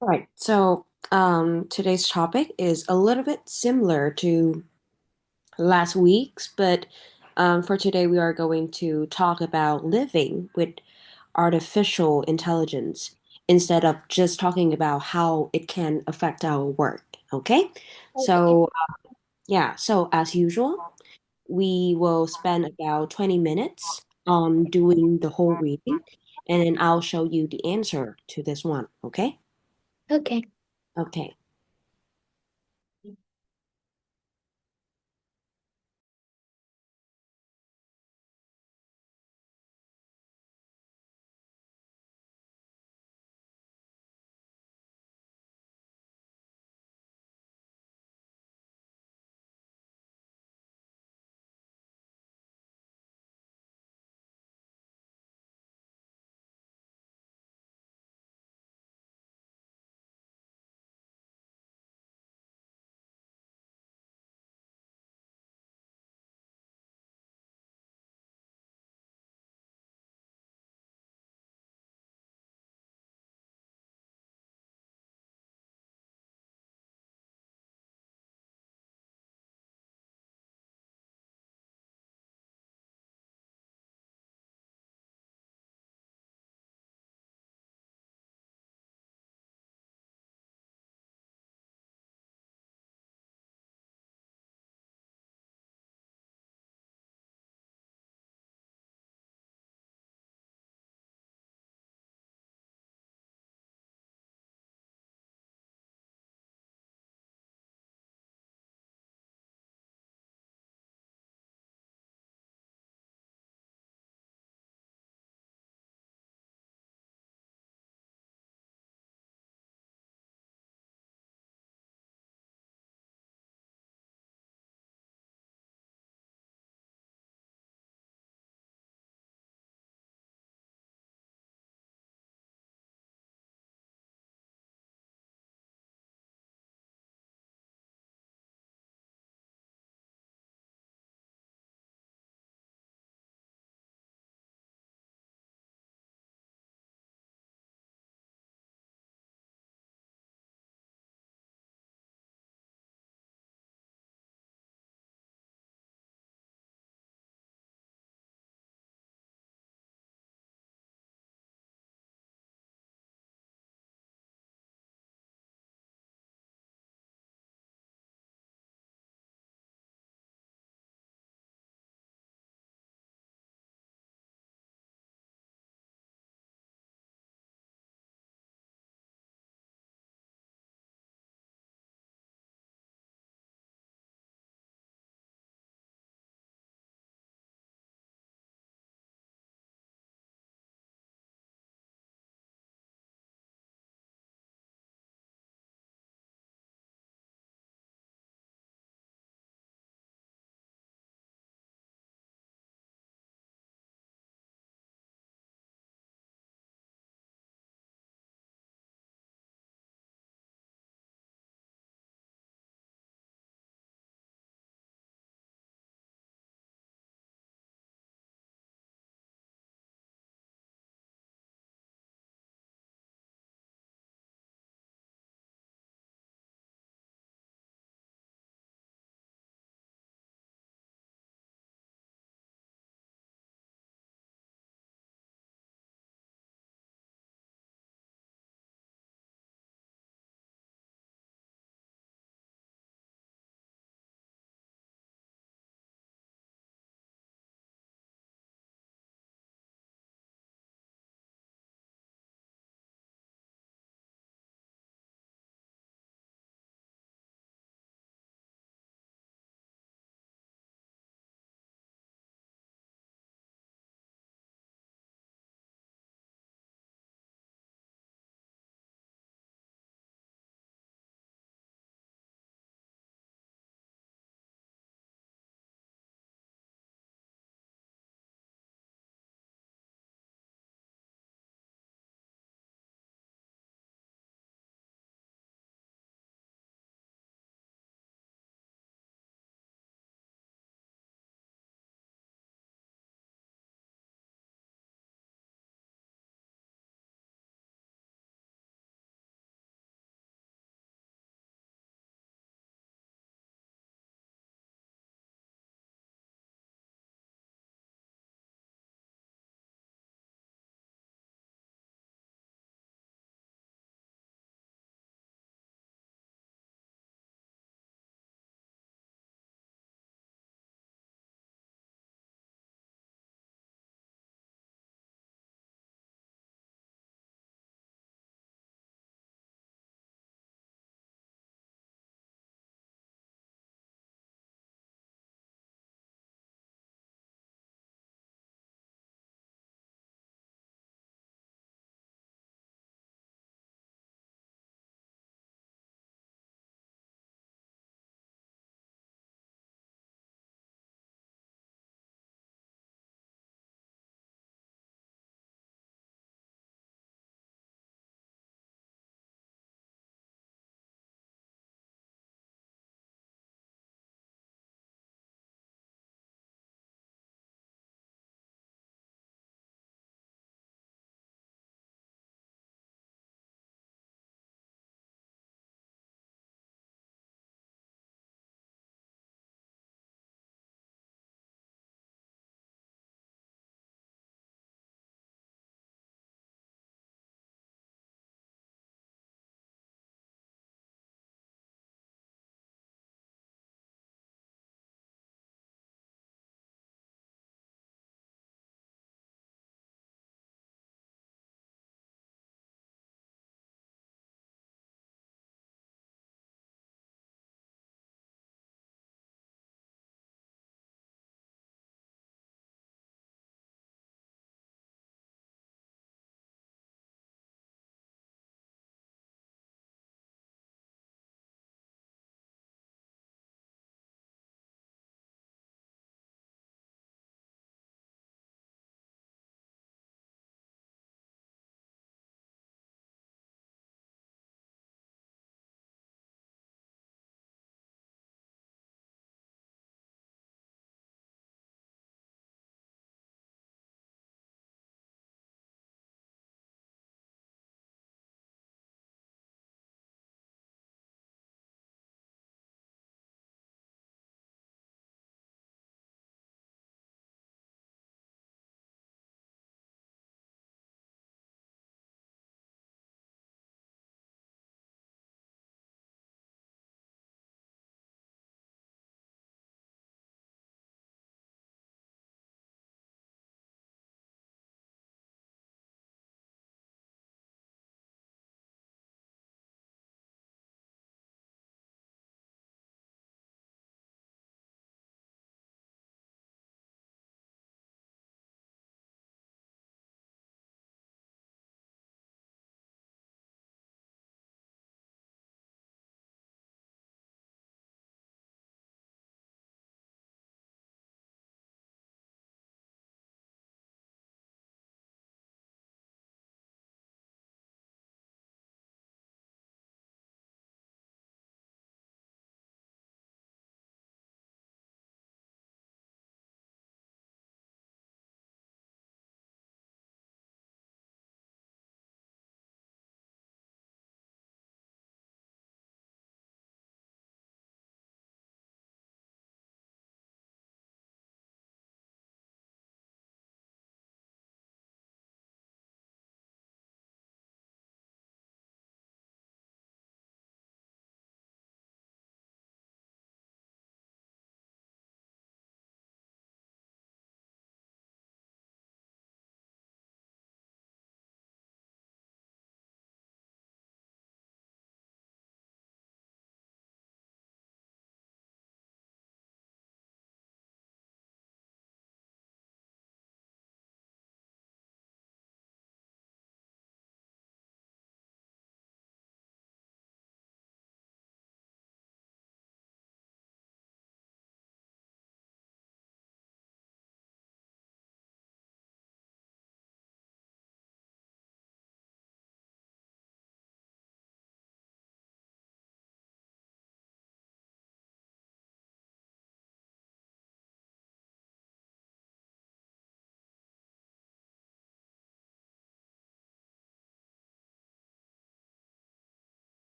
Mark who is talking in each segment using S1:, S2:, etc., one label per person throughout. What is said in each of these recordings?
S1: All right, so today's topic is a little bit similar to last week's, but for today we are going to talk about living with artificial intelligence instead of just talking about how it can affect our work. Okay?
S2: Okay.
S1: So, yeah, so as usual, we will spend about 20 minutes on doing the whole reading, and then I'll show you the answer to this one. Okay?
S2: Okay.
S1: Okay.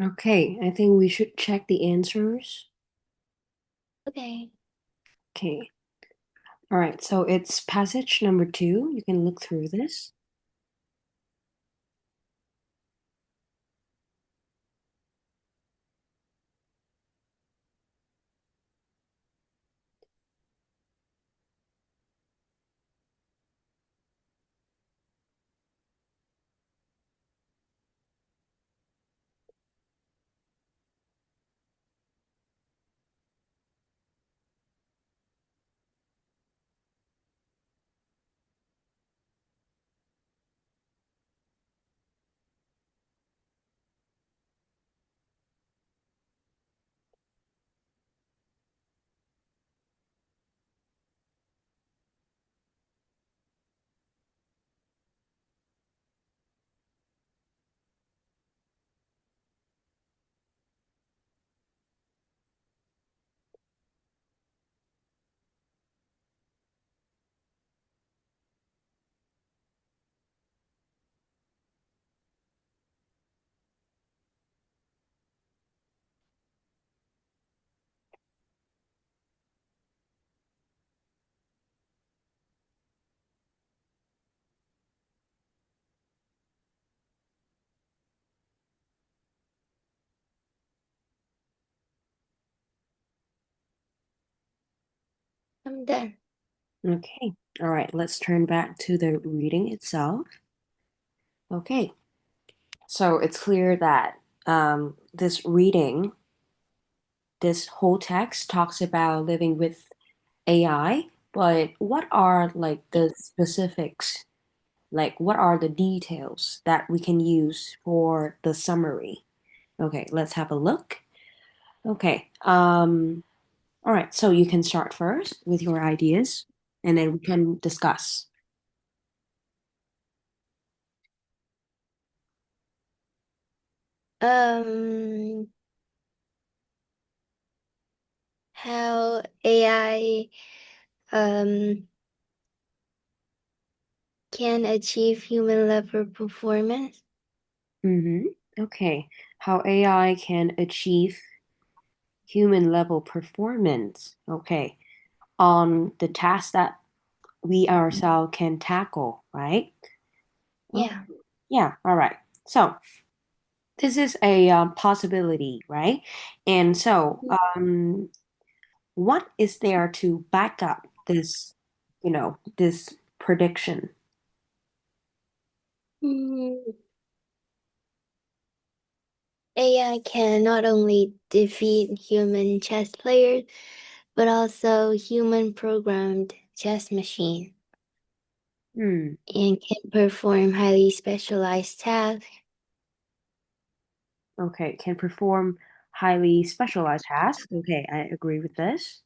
S1: Okay, I think we should check the answers.
S2: Okay.
S1: Okay. All right, so it's passage number two. You can look through this.
S2: I'm done.
S1: Okay. All right, let's turn back to the reading itself. Okay. So it's clear that this reading, this whole text talks about living with AI, but what are like
S2: Yeah.
S1: the specifics? Like, what are the details that we can use for the summary? Okay, let's have a look. Okay. All right, so you can start first with your ideas and then we can discuss.
S2: Um, how AI can achieve human level performance?
S1: Mm-hmm. Okay. How AI can achieve human level performance. Okay. On the task that we ourselves can tackle, right? Oh,
S2: Yeah.
S1: yeah. All right. So this is a possibility, right? And so, what is there to back up this, this prediction?
S2: Mm, AI can not only defeat human chess players, but also human programmed chess machine
S1: Hmm.
S2: and can perform highly specialized tasks.
S1: Okay. Can perform highly specialized tasks. Okay, I agree with this.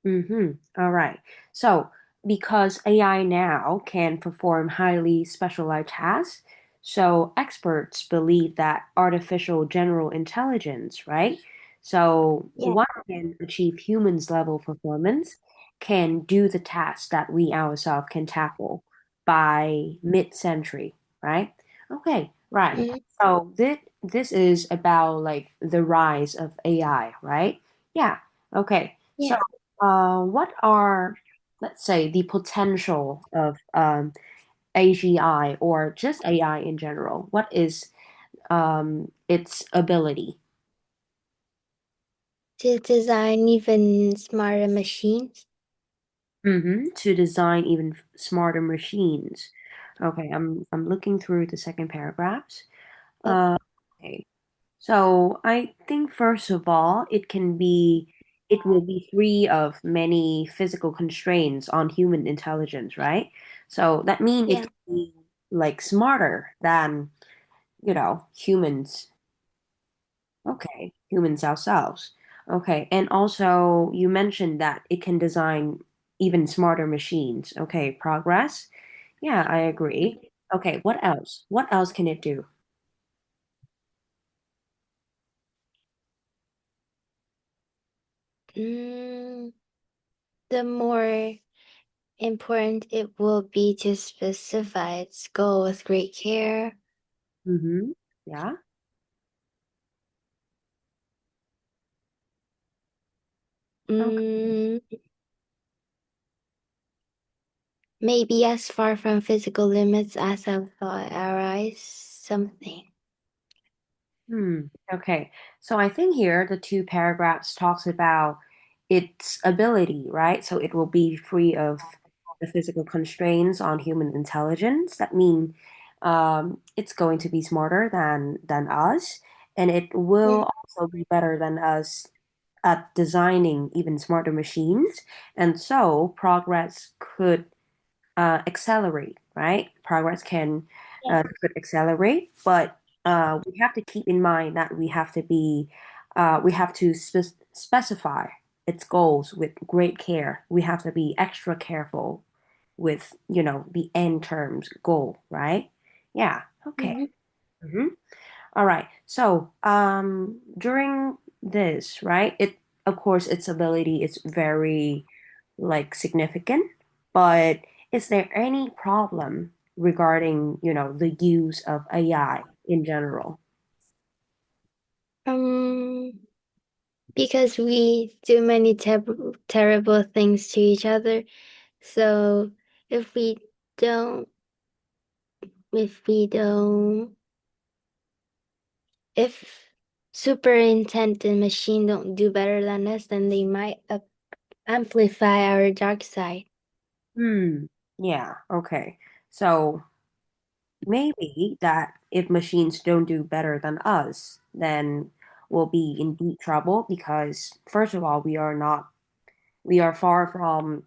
S1: Mm-hmm. All right. So, because AI now can perform highly specialized tasks, so experts believe that artificial general intelligence, right? So,
S2: Yeah.
S1: what can achieve humans level performance can do the tasks that we ourselves can tackle by mid-century, right? Okay, right.
S2: Mm,
S1: So this is about like the rise of AI, right? Yeah. Okay. So
S2: yeah.
S1: what are, let's say, the potential of AGI or just AI in general? What is its ability
S2: To design even smarter machines.
S1: to design even smarter machines? Okay, I'm looking through the second paragraphs.
S2: Yep.
S1: Uh, okay, so I think first of all, it will be free of many physical constraints on human intelligence, right? So that means it
S2: Yeah.
S1: can be like smarter than, humans. Okay, humans ourselves. Okay, and also you mentioned that it can design even smarter machines. Okay, progress. Yeah, I agree. Okay, what else? What else can it do?
S2: Mm, the more important it will be to specify its goal with great care.
S1: Mm-hmm. Yeah. Okay.
S2: Mm, maybe as far from physical limits as our thought arise something.
S1: Hmm. Okay. So I think here the two paragraphs talks about its ability, right? So it will be free of the physical constraints on human intelligence. That mean it's going to be smarter than us, and it
S2: Yeah.
S1: will also be better than us at designing even smarter machines. And so progress could accelerate, right? Progress can
S2: Yeah.
S1: could accelerate, but we have to keep in mind that we have to specify its goals with great care. We have to be extra careful with, the end terms goal, right? Yeah. Okay.
S2: Mhm.
S1: Mhm. All right. So, during this, right, of course, its ability is very, like, significant, but is there any problem regarding, the use of AI in general?
S2: Um, because we do many terrible things to each other. So if we don't, if we don't, if super intelligent machine don't do better than us, then they might amplify our dark side.
S1: Hmm. Yeah. Okay. So maybe that if machines don't do better than us, then we'll be in deep trouble because first of all, we are far from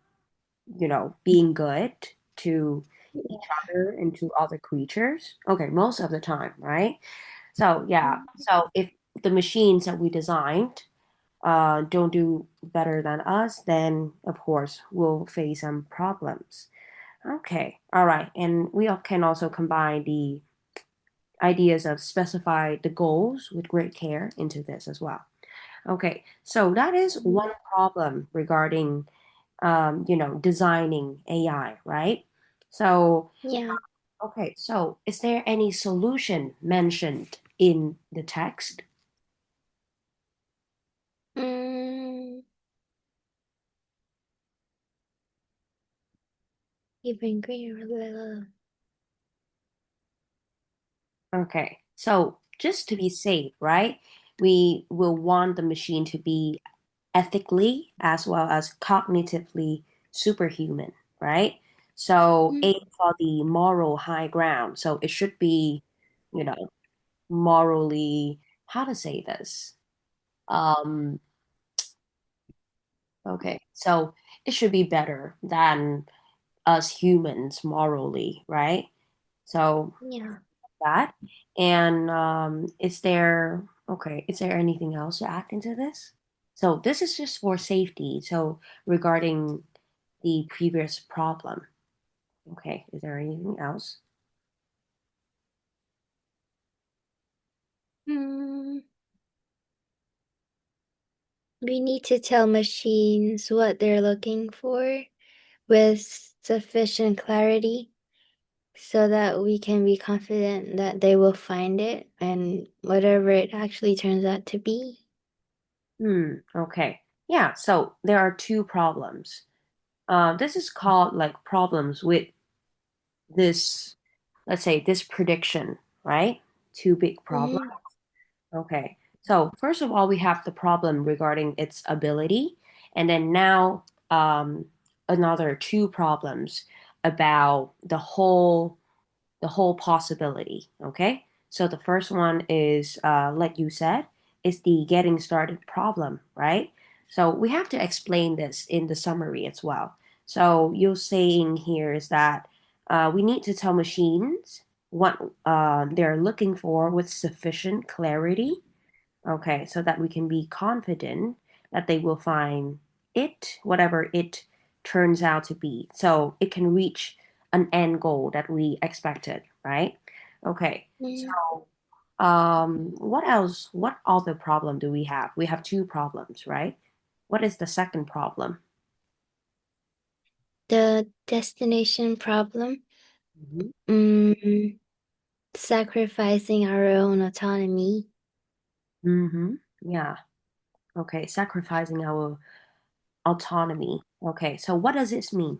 S1: being good to each other and to other creatures. Okay, most of the time, right? So, yeah. So, if the machines that we designed don't do better than us, then of course we'll face some problems. Okay, all right. And we can also combine the ideas of specify the goals with great care into this as well. Okay, so that is one problem regarding designing AI, right? So,
S2: Yeah.
S1: okay, so is there any solution mentioned in the text?
S2: Mm, even greater.
S1: Okay, so just to be safe, right? We will want the machine to be ethically as well as cognitively superhuman, right? So
S2: Mm,
S1: aim for the moral high ground. So it should be, you know, morally, how to say this? Um, Okay, so it should be better than us humans morally, right? So
S2: yeah.
S1: that. And is there anything else to add into this? So this is just for safety. So regarding the previous problem. Okay, is there anything else?
S2: Mm, we need to tell machines what they're looking for with sufficient clarity so that we can be confident that they will find it and whatever it actually turns out to be.
S1: Okay. Yeah, so there are two problems. This is called like problems with this, let's say this prediction, right? Two big problems.
S2: Mm,
S1: Okay. So first of all, we have the problem regarding its ability, and then now another two problems about the whole possibility. Okay. So the first one is, like you said, is the getting started problem, right? So we have to explain this in the summary as well. So you're saying here is that we need to tell machines what they're looking for with sufficient clarity. Okay, so that we can be confident that they will find it, whatever it turns out to be. So it can reach an end goal that we expected, right? Okay,
S2: mm.
S1: so what else? What other problem do we have? We have two problems, right? What is the second problem?
S2: The destination problem.
S1: Mhm.
S2: Mm, sacrificing our own autonomy,
S1: Mm-hmm. Yeah. Okay. Sacrificing our autonomy. Okay. So what does this mean?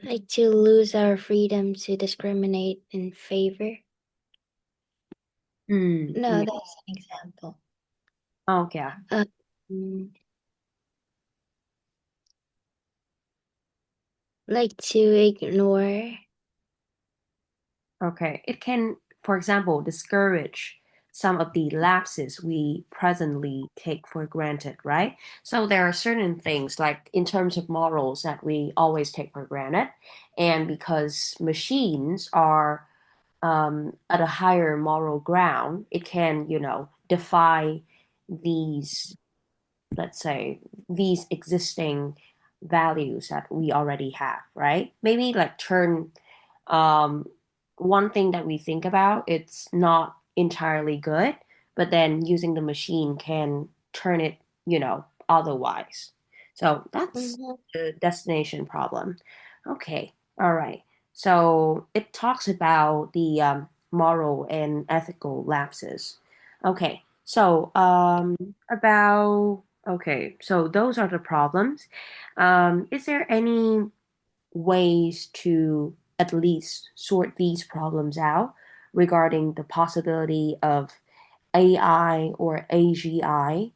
S2: like to lose our freedom to discriminate in favor.
S1: Mm,
S2: No,
S1: yeah.
S2: that's an example.
S1: Okay.
S2: Um, like to ignore
S1: Okay. It can, for example, discourage some of the lapses we presently take for granted, right? So there are certain things, like in terms of morals, that we always take for granted. And because machines are at a higher moral ground, it can, defy these, let's say, these existing values that we already have, right? Maybe like turn um, one thing that we think about, it's not entirely good, but then using the machine can turn it, otherwise. So that's
S2: Mhm.
S1: the destination problem. Okay, all right. So it talks about the moral and ethical lapses. Okay, so okay, so those are the problems. Is there any ways to at least sort these problems out regarding the possibility of AI or AGI,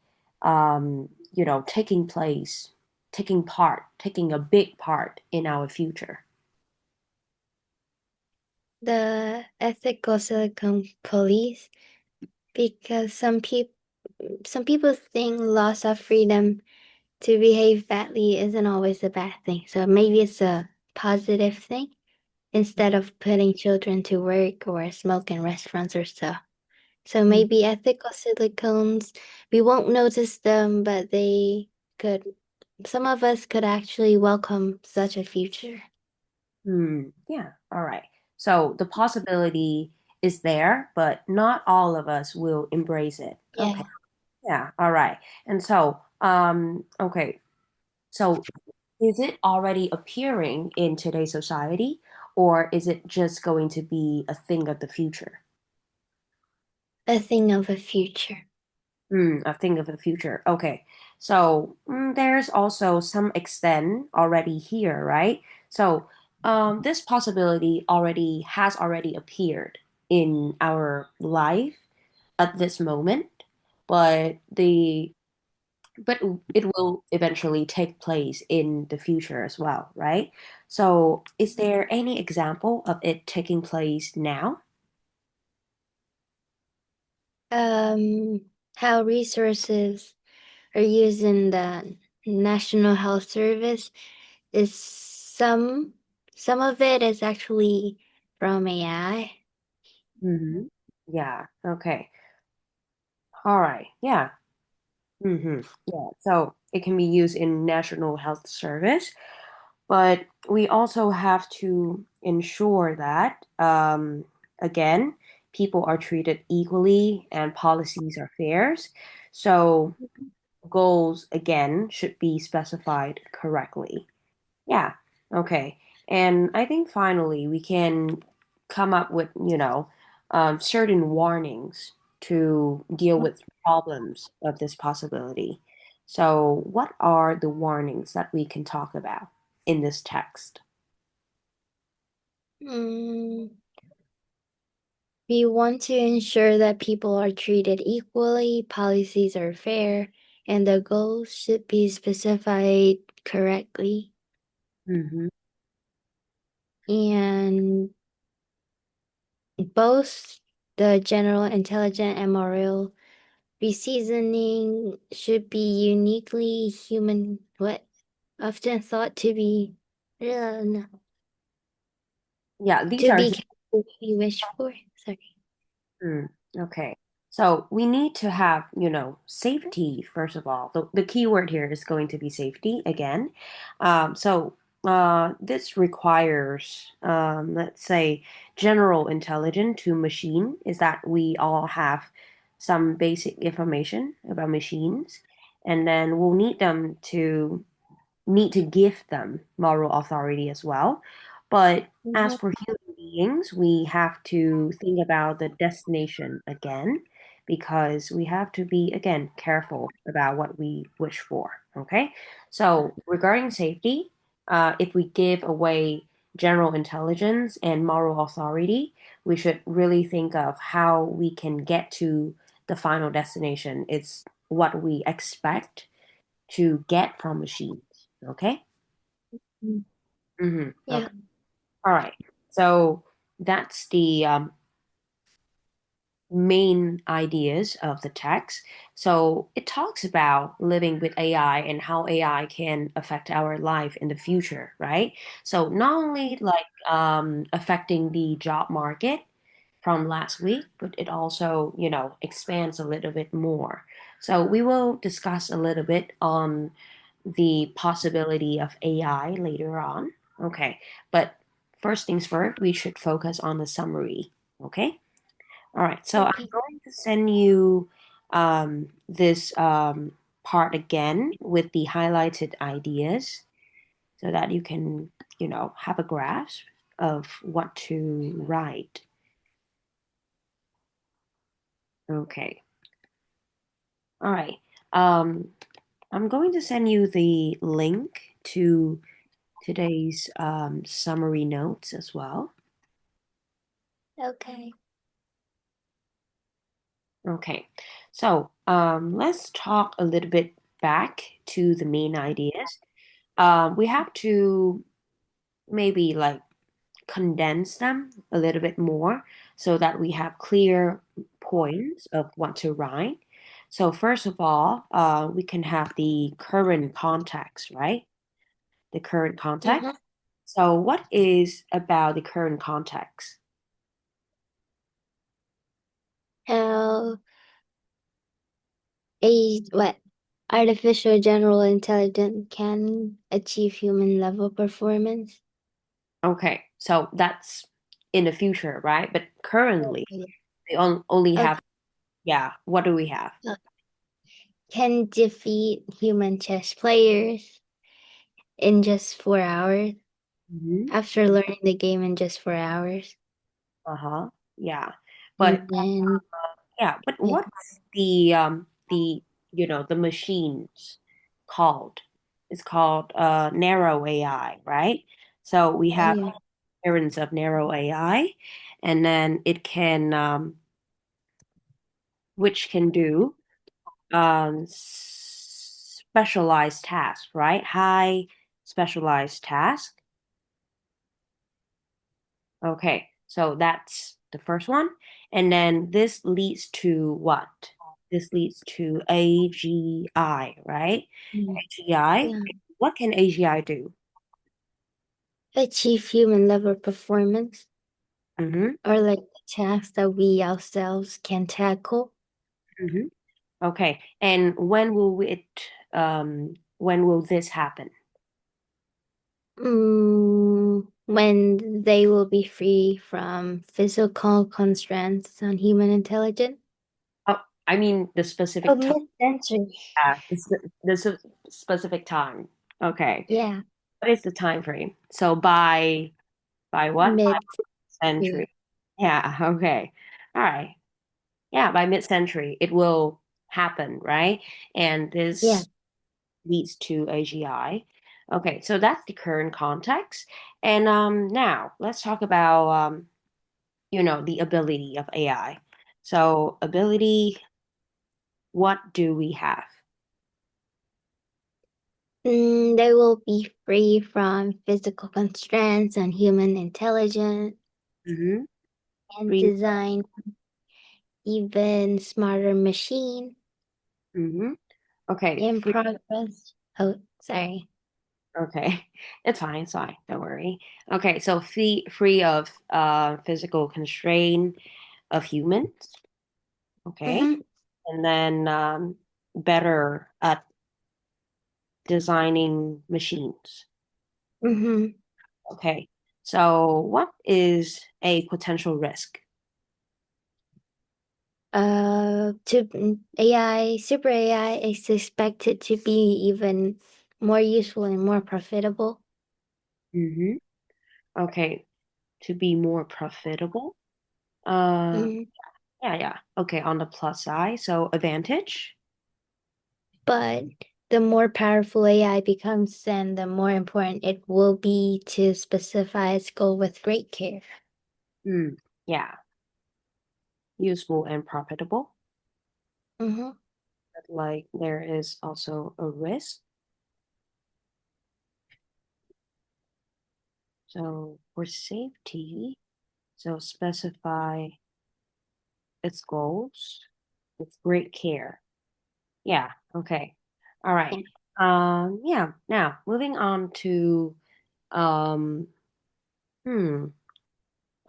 S1: taking place, taking a big part in our future?
S2: the ethical silicon police because some people think loss of freedom to behave badly isn't always a bad thing. So maybe it's a positive thing instead of putting children to work or smoke in restaurants or so. So maybe ethical silicones, we won't notice them, but some of us could actually welcome such a future.
S1: Yeah, all right. So the possibility is there, but not all of us will embrace it.
S2: Yeah.
S1: Okay. Yeah, all right. And so, okay. So is it already appearing in today's society, or is it just going to be a thing of the future?
S2: A thing of a future.
S1: A thing of the future. Okay. So there's also some extent already here, right? So this possibility already appeared in our life at this moment, but but it will eventually take place in the future as well, right? So is there any example of it taking place now?
S2: Um, how resources are used in the National Health Service is some of it is actually from AI.
S1: Hmm. Yeah. Okay. All right. Yeah. Yeah. So it can be used in National Health Service, but we also have to ensure that, again, people are treated equally and policies are fair. So goals, again, should be specified correctly. Yeah. Okay. And I think finally we can come up with, certain warnings to deal with problems of this possibility. So, what are the warnings that we can talk about in this text?
S2: Mm, we want to ensure that people are treated equally, policies are fair, and the goals should be specified correctly.
S1: Hmm.
S2: And both the general intelligent and moral reseasoning should be uniquely human, what often thought to be no,
S1: Yeah, these
S2: to
S1: are.
S2: be we wish for. Sorry.
S1: Hmm. Okay. So we need to have, safety, first of all. The key word here is going to be safety again. This requires, let's say, general intelligence to machine, is that we all have some basic information about machines, and then we'll need to give them moral authority as well. But as
S2: Mhm.
S1: for human beings, we have to think about the destination again because we have to be, again, careful about what we wish for. Okay. So, regarding safety, if we give away general intelligence and moral authority, we should really think of how we can get to the final destination. It's what we expect to get from machines. Okay.
S2: Mm.
S1: Okay.
S2: Yeah.
S1: All right. So that's the main ideas of the text. So it talks about living with AI and how AI can affect our life in the future, right? So not only like affecting the job market from last week, but it also, expands a little bit more. So we will discuss a little bit on the possibility of AI later on. Okay, but first things first, we should focus on the summary. Okay. All right, so I'm
S2: Okay.
S1: going to send you this part again with the highlighted ideas so that you can, have a grasp of what to write. Okay. All right. Um, I'm going to send you the link to today's summary notes as well.
S2: Okay.
S1: Okay. So let's talk a little bit back to the main ideas. We have to maybe like condense them a little bit more so that we have clear points of what to write. So first of all, we can have the current context, right? The current context.
S2: Mm-hmm.
S1: So what is about the current context?
S2: How a what artificial general intelligence can achieve human level performance.
S1: Okay, so that's in the future, right? But currently,
S2: Okay.
S1: they only
S2: Okay.
S1: have, yeah, what do we have?
S2: Can defeat human chess players in just 4 hours
S1: Hmm.
S2: after learning the game in just 4 hours.
S1: Uh-huh. Yeah. But
S2: And then,
S1: yeah, but
S2: yeah.
S1: what's the the machines called? It's called narrow AI, right? So we
S2: Oh,
S1: have
S2: yeah.
S1: parents of narrow AI, and then it can which can do specialized tasks, right? High specialized task. Okay, so that's the first one. And then this leads to what? This leads to AGI, right?
S2: Mm.
S1: AGI.
S2: Yeah.
S1: What can AGI do?
S2: Achieve human level performance
S1: Mm-hmm.
S2: or like tasks that we ourselves can tackle.
S1: Mm-hmm. Okay. And when will this happen?
S2: When they will be free from physical constraints on human intelligence.
S1: Oh, I mean the
S2: Oh,
S1: specific time.
S2: mid-century.
S1: Yeah, specific time. Okay.
S2: Yeah,
S1: What is the time frame? So by what?
S2: mid-century.
S1: Century. Yeah, okay. All right. Yeah, by mid-century it will happen, right? And
S2: Yeah.
S1: this leads to AGI. Okay, so that's the current context. And now let's talk about the ability of AI. So ability, what do we have?
S2: They will be free from physical constraints on human intelligence
S1: Mm-hmm.
S2: and
S1: Free.
S2: design even smarter machine
S1: Mm-hmm. Okay,
S2: in
S1: free.
S2: progress. Oh, sorry.
S1: Okay, it's fine. It's fine. Don't worry. Okay, so free of physical constraint of humans. Okay,
S2: Mm-hmm.
S1: and then better at designing machines.
S2: Mm-hmm.
S1: Okay, so what is a potential risk?
S2: AI, super AI is expected to be even more useful and more profitable.
S1: Mm-hmm. Okay, to be more profitable. Uh,
S2: Mhm.
S1: yeah, yeah. Okay, on the plus side, so advantage.
S2: But the more powerful AI becomes, then the more important it will be to specify its goal with great care.
S1: Mm, yeah, useful and profitable.
S2: Mm-hmm.
S1: But like there is also a risk. So for safety, so specify its goals with great care. Yeah, okay. All right.
S2: Yeah.
S1: Yeah, now moving on to um hmm,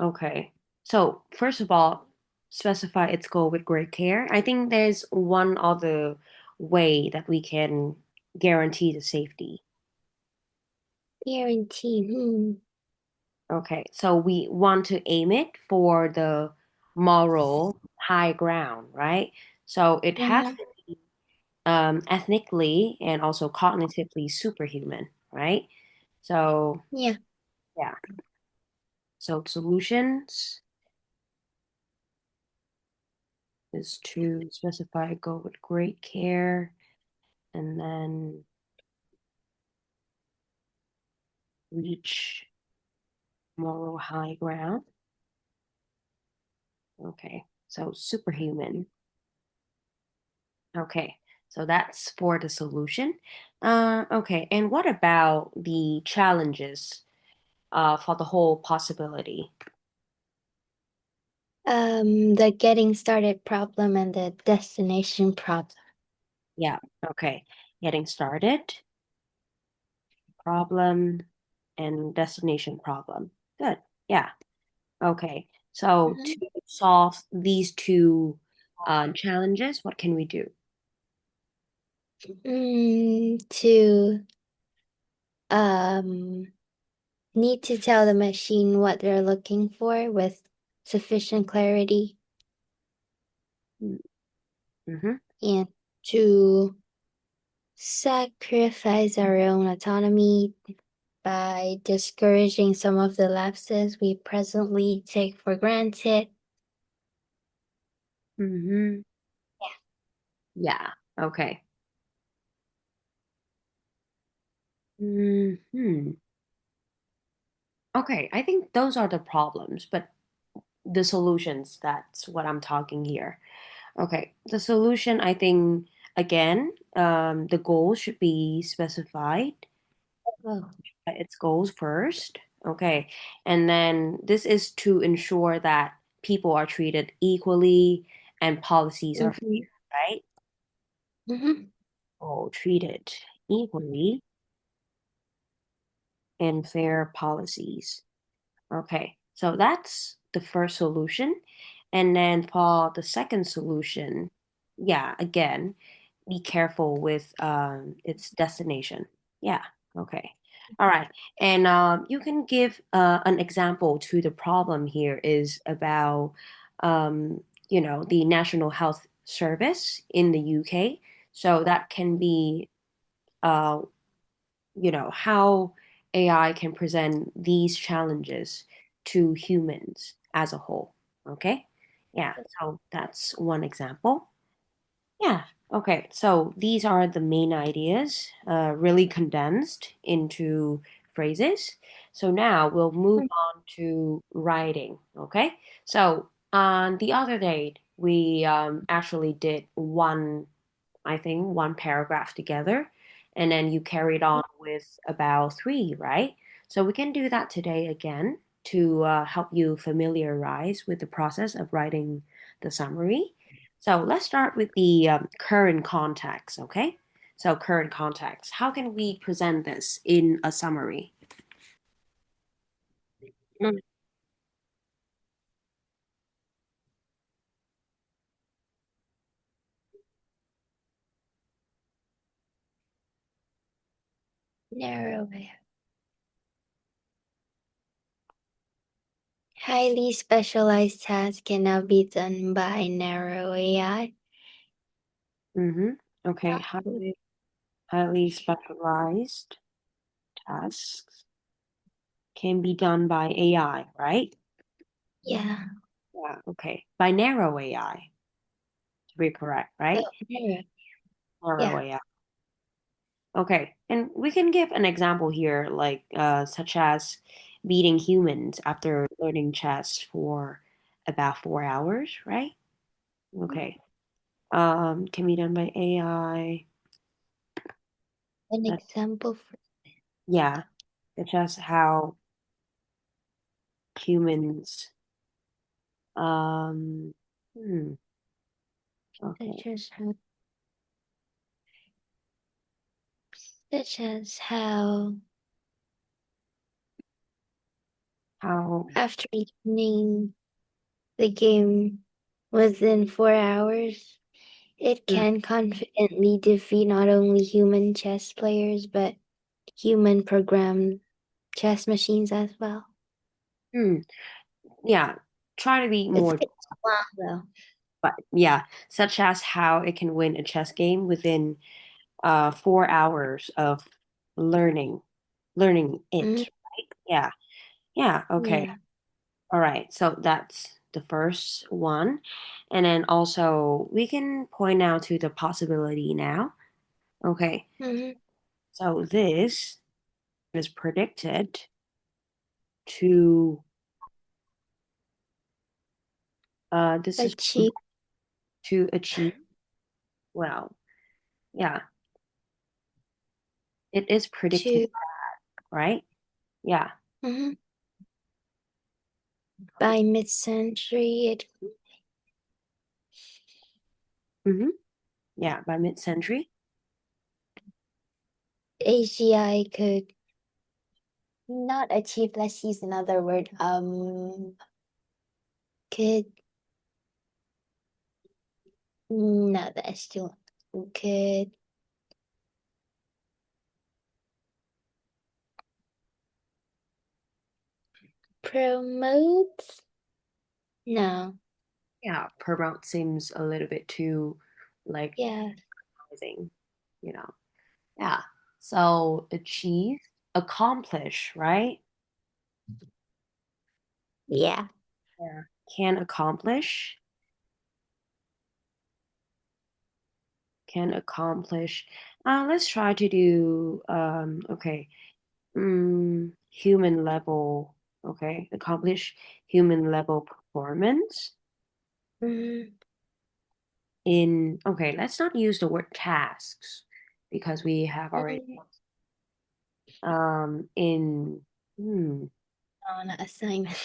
S1: okay. So first of all, specify its goal with great care. I think there's one other way that we can guarantee the safety.
S2: Guarantee. Hmm.
S1: Okay, so we want to aim it for the moral high ground, right? So it has
S2: Mm-hmm.
S1: to be ethnically and also cognitively superhuman, right? So
S2: Yeah.
S1: yeah, so solutions is to specify go with great care and then reach moral high ground. Okay, so superhuman. Okay, so that's for the solution. Okay, and what about the challenges for the whole possibility?
S2: The getting started problem and the destination problem.
S1: Yeah, okay. Getting started, problem, and destination problem. Good. Yeah. Okay. So to
S2: Mhm.
S1: solve these two challenges, what can we do?
S2: To um need to tell the machine what they're looking for with sufficient clarity
S1: Mm-hmm.
S2: and to sacrifice our own autonomy by discouraging some of the lapses we presently take for granted.
S1: Mm-hmm. Yeah. Okay. Hmm. Okay. I think those are the problems, but the solutions, that's what I'm talking here. Okay. The solution, I think, again, the goal should be specified,
S2: Oh.
S1: its goals first. Okay. And then this is to ensure that people are treated equally and policies are
S2: Mm-hmm.
S1: fair, right?
S2: Mm-hmm.
S1: Oh, treated equally and fair policies. Okay, so that's the first solution. And then for the second solution, yeah, again, be careful with its destination. Yeah, okay. All right. And you can give an example to the problem here is about, the National Health Service in the UK. So that can be uh, how AI can present these challenges to humans as a whole. Okay. Yeah. So that's one example. Yeah. Okay. So these are the main ideas, really condensed into phrases. So now we'll move on to writing. Okay. So on the other day, we actually did I think, one paragraph together, and then you carried on with about three, right? So we can do that today again to help you familiarize with the process of writing the summary. So let's start with the current context, okay? So, current context. How can we present this in a summary? Mm.
S2: Narrow. Highly specialized tasks cannot be done by narrow AI.
S1: Mm-hmm. Okay, highly specialized tasks can be done by AI, right?
S2: Yeah.
S1: Yeah, okay. By narrow AI, to be correct, right?
S2: Oh, yeah.
S1: Narrow
S2: Yeah.
S1: AI. Okay, and we can give an example here, like such as beating humans after learning chess for about 4 hours, right? Okay. Can be done by AI.
S2: An
S1: That,
S2: example for
S1: yeah, such as how humans. Um, hmm, okay.
S2: such as how
S1: How?
S2: after evening the game within 4 hours, it
S1: Hmm,
S2: can confidently defeat not only human chess players but human programmed chess machines as well.
S1: hmm, yeah. Try to be
S2: It's
S1: more,
S2: long though.
S1: but yeah, such as how it can win a chess game within 4 hours of learning learning
S2: Mhm.
S1: it. Yeah. Yeah. Okay.
S2: Yeah.
S1: All right. So that's the first one. And then also we can point out to the possibility now. Okay.
S2: Hmm.
S1: So this is predicted to this is
S2: Achieve
S1: to achieve, well, yeah, it is predicted,
S2: to
S1: right? Yeah.
S2: mhm. By mid-century,
S1: Mm-hmm. Yeah, by mid-century.
S2: AGI could not achieve, let's use another word, could, no, that's still, could promote, no,
S1: Yeah, promote seems a little bit too like
S2: yeah,
S1: rising, you know. Yeah. So achieve, accomplish, right?
S2: yeah.
S1: Yeah. Can accomplish, can accomplish. Let's try to do okay. Human level, okay. Accomplish human level performance
S2: Mhm.
S1: in, okay, let's not use the word tasks because we have already
S2: Mhm.
S1: in hmm,
S2: On an assignment.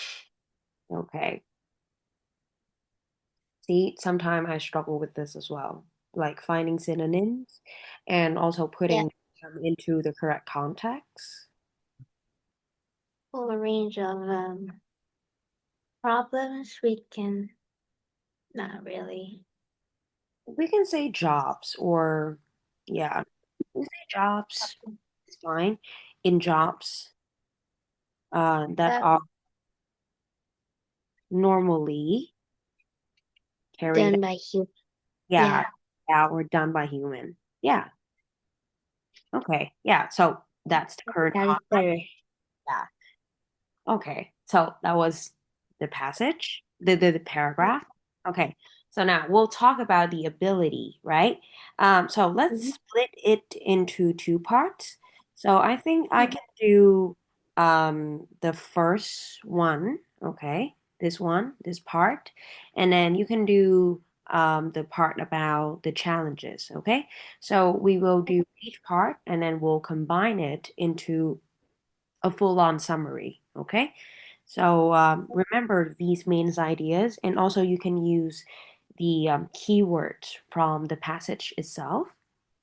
S1: okay. See, sometimes I struggle with this as well, like finding synonyms and also
S2: Yeah,
S1: putting them into the correct context.
S2: full range of problems we can, not really.
S1: We can say jobs or, yeah, we say jobs. It's fine. In jobs that
S2: That
S1: are normally carried,
S2: done by human.
S1: yeah,
S2: Yeah,
S1: out or done by human. Yeah. Okay. Yeah. So that's the current
S2: that is
S1: context.
S2: better.
S1: Yeah. Okay, so that was the passage, the paragraph. Okay, so now we'll talk about the ability, right? So let's
S2: Mhm.
S1: split it into two parts. So I think I can do the first one, okay, this one, this part, and then you can do the part about the challenges, okay? So we will do each part and then we'll combine it into a full-on summary, okay? So remember these main ideas, and also you can use the keywords from the passage itself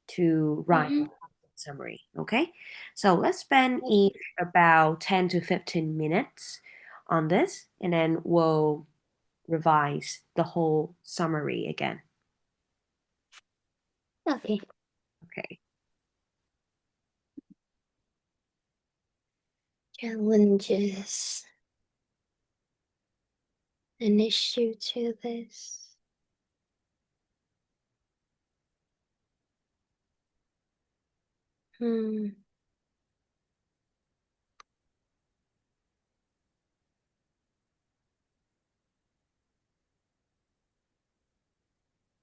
S1: to write
S2: Mhm.
S1: a summary, okay? So let's spend each about 10 to 15 minutes on this, and then we'll revise the whole summary again,
S2: Okay.
S1: okay?
S2: Challenges. An issue to this. Hmm.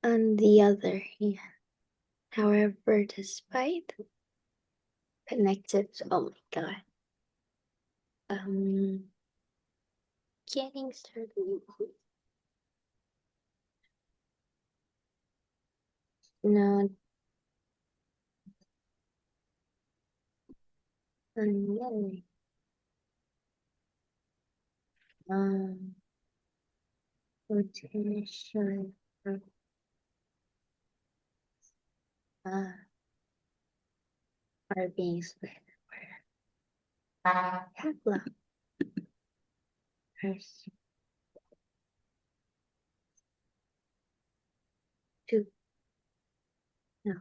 S2: On the other hand, however, despite connected, oh my god, um, getting started. No, on the other, um, potential uh, are being spread everywhere. Tabla person to no.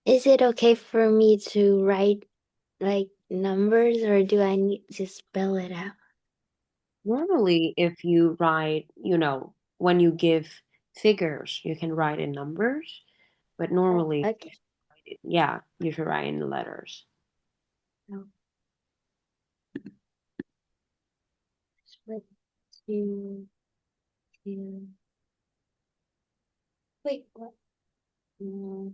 S2: Is it okay for me to write like numbers or do I need to spell it out?
S1: Normally, if you write, when you give figures, you can write in numbers, but
S2: Oh,
S1: normally,
S2: okay.
S1: yeah, you should write in letters.
S2: No, split two. Wait, what? No.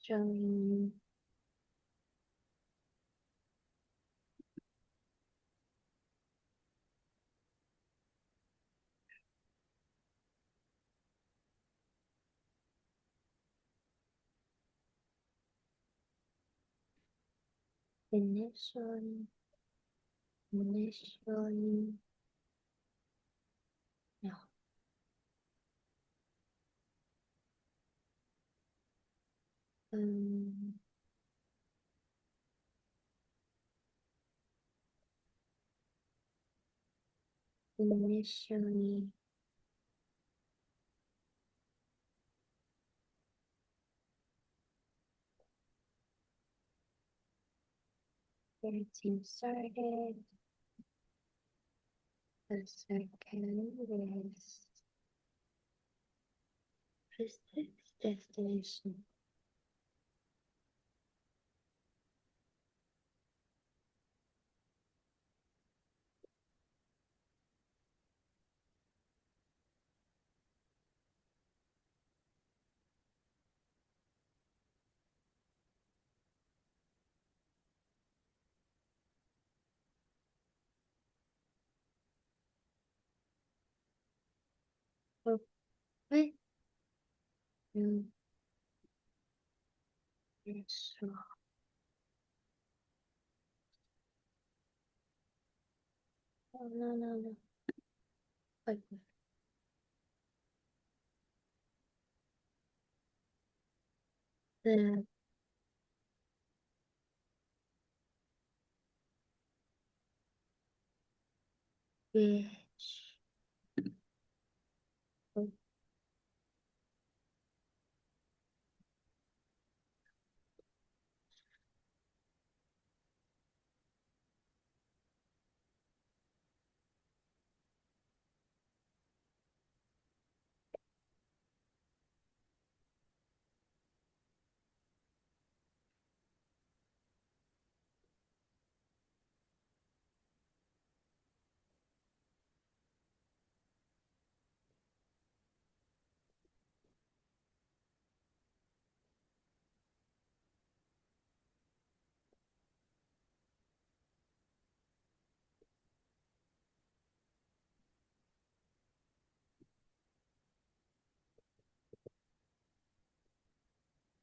S2: Showing initially, initially, no, um, initially, getting started, the second is this destination. Oh, wait, no, yes, so, oh, no, no, no, like the bitch. Oh,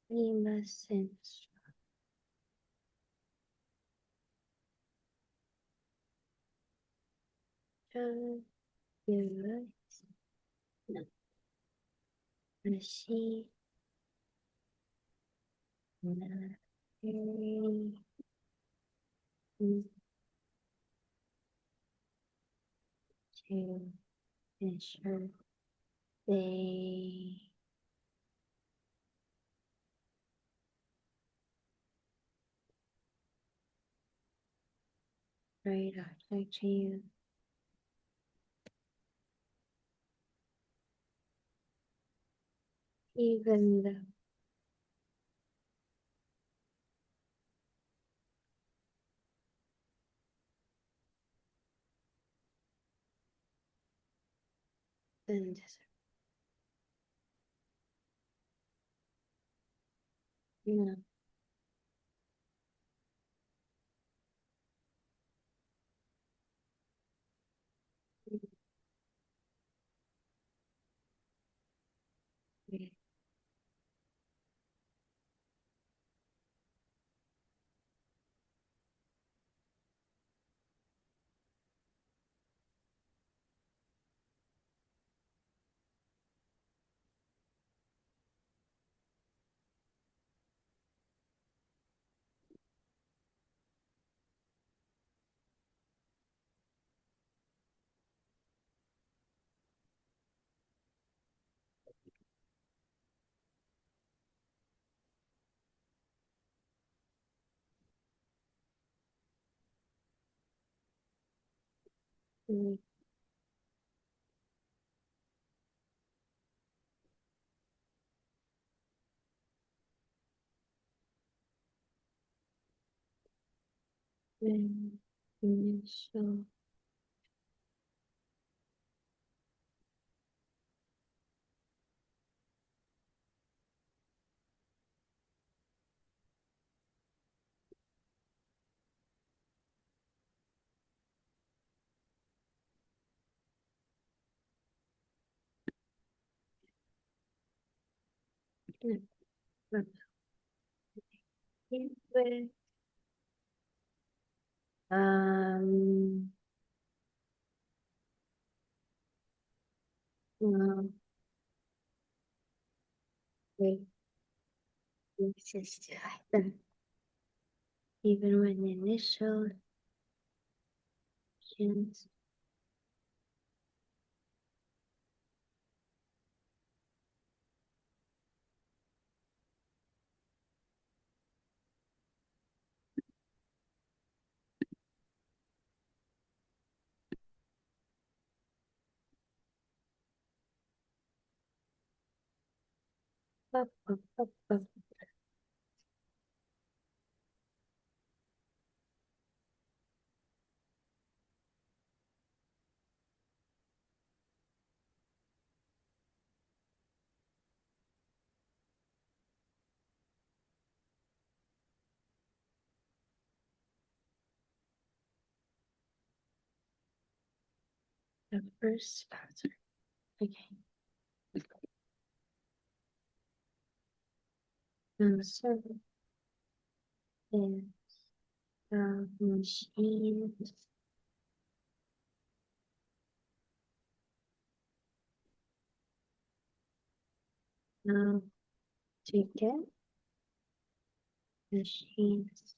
S2: we mustn't show you no, machine, no, very to ensure they try to protect you even though and you know when initial with um well, wait, this is to happen even when initial actions up. The first answer. Okay. So is the machine now to get machines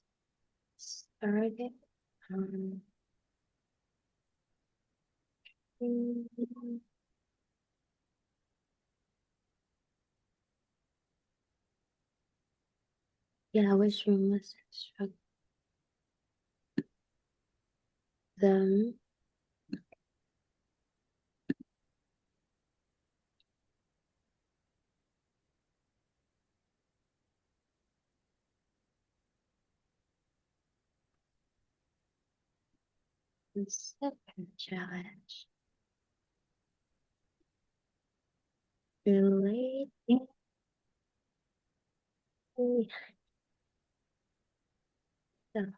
S2: started? Um, yeah, which room must instruct them the second challenge related to the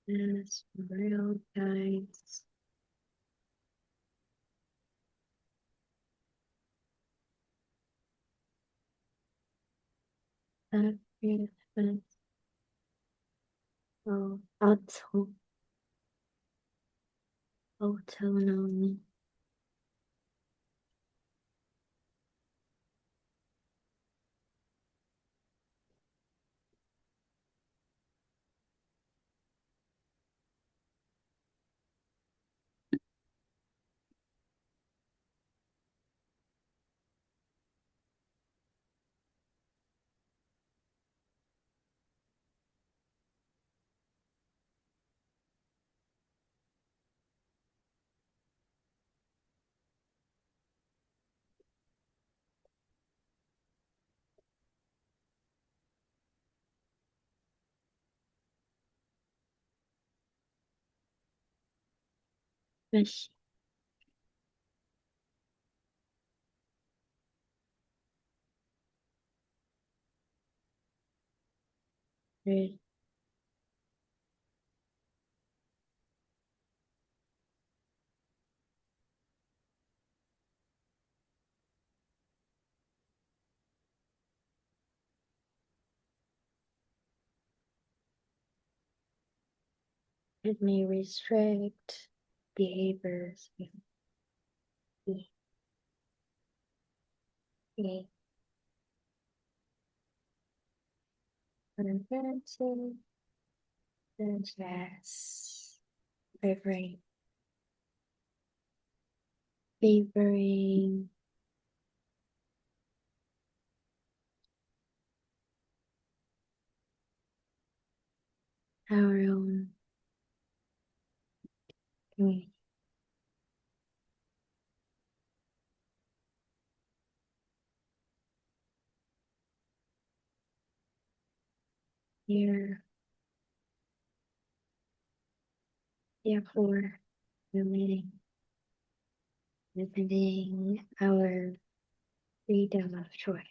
S2: as real guides Agreement. Auto, autonomy. Machinery. It may restrict behaviors. Be preventive, yes, favoring, favoring our own community. Here, therefore, limiting our freedom of choice.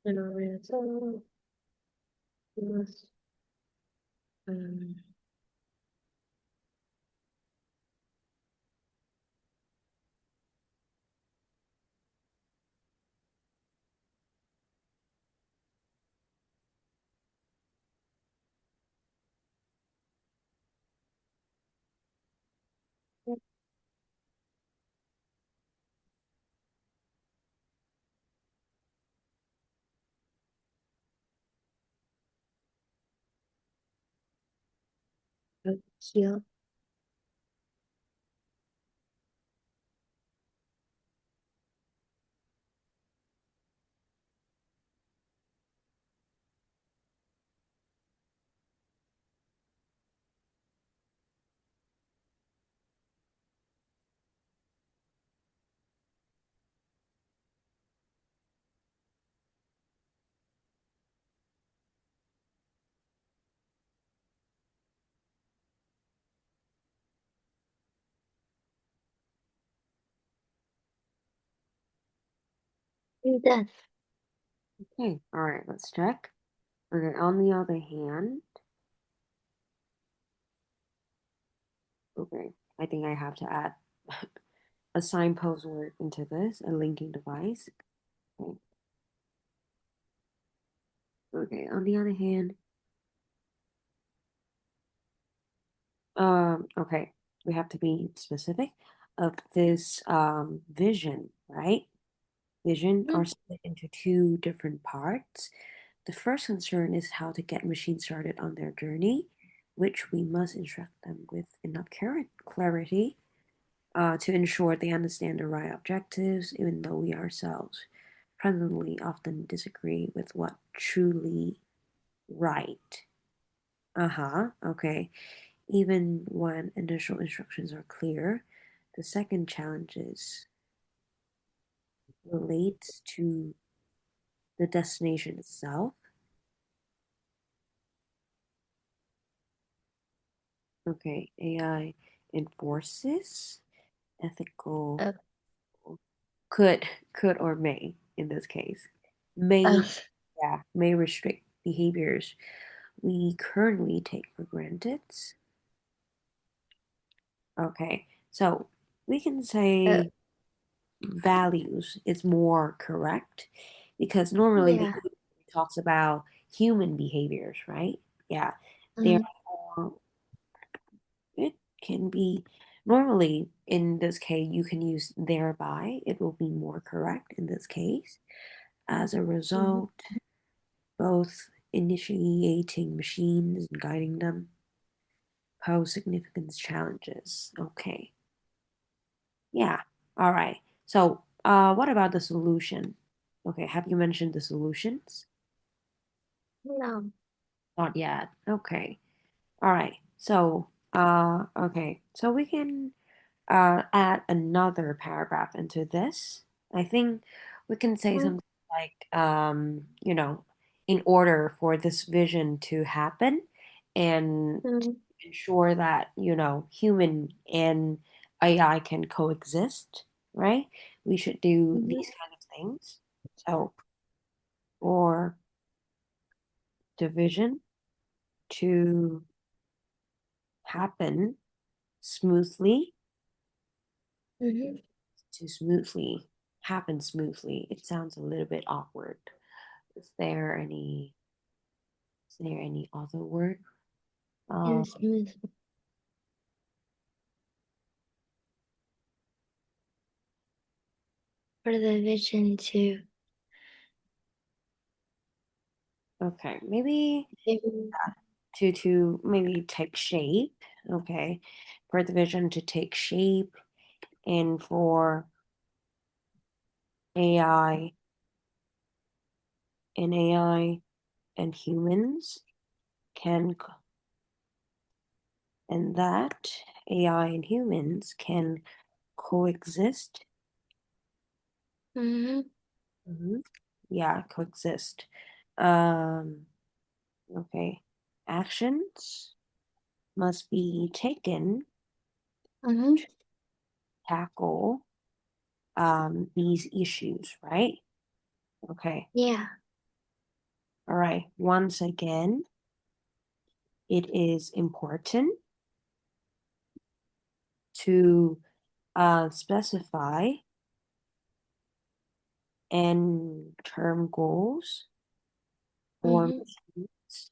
S2: In order to we must um, heal death.
S1: Okay, all right, let's check. Okay, on the other hand, okay, I think I have to add a signpost word into this, a linking device. Okay, okay, on the other hand, okay, we have to be specific of this vision, right? Vision are
S2: Mhm.
S1: split into two different parts. The first concern is how to get machines started on their journey, which we must instruct them with enough clarity to ensure they understand the right objectives, even though we ourselves presently often disagree with what truly right. Uh-huh, okay. Even when initial instructions are clear, the second challenge is relates to the destination itself. Okay, AI enforces ethical
S2: Oh,
S1: could or may in this case may,
S2: oh,
S1: yeah, may restrict behaviors we currently take for granted. Okay, so we can
S2: oh,
S1: say values is more correct because normally
S2: yeah.
S1: behavior talks about human behaviors, right? Yeah,
S2: Mm-hmm.
S1: therefore it can be normally in this case you can use thereby. It will be more correct in this case. As a
S2: Mm-hmm.
S1: result, both initiating machines and guiding them pose significant challenges. Okay. Yeah. All right. So, what about the solution? Okay, have you mentioned the solutions?
S2: No.
S1: Not yet. Okay. All right. So, okay. So we can add another paragraph into this. I think we can say something like, in order for this vision to happen and to
S2: Mm-hmm.
S1: ensure that, human and AI can coexist, right? We should do
S2: Mm-hmm.
S1: these kind of things. So, for the vision to happen smoothly,
S2: Mm-hmm.
S1: to smoothly happen smoothly. It sounds a little bit awkward. Is there any is there any other word? Uh,
S2: And smooth for the vision to
S1: okay, maybe
S2: maybe.
S1: to maybe take shape. Okay, for the vision to take shape and for AI AI and humans can and that AI and humans can coexist.
S2: Mm-hmm.
S1: Mhm. Yeah, coexist. Um, okay. Actions must be taken
S2: Mm-hmm.
S1: to tackle these issues, right? Okay.
S2: Yeah.
S1: All right. Once again, it is important to specify and term goals for
S2: Mm-hmm.
S1: machines.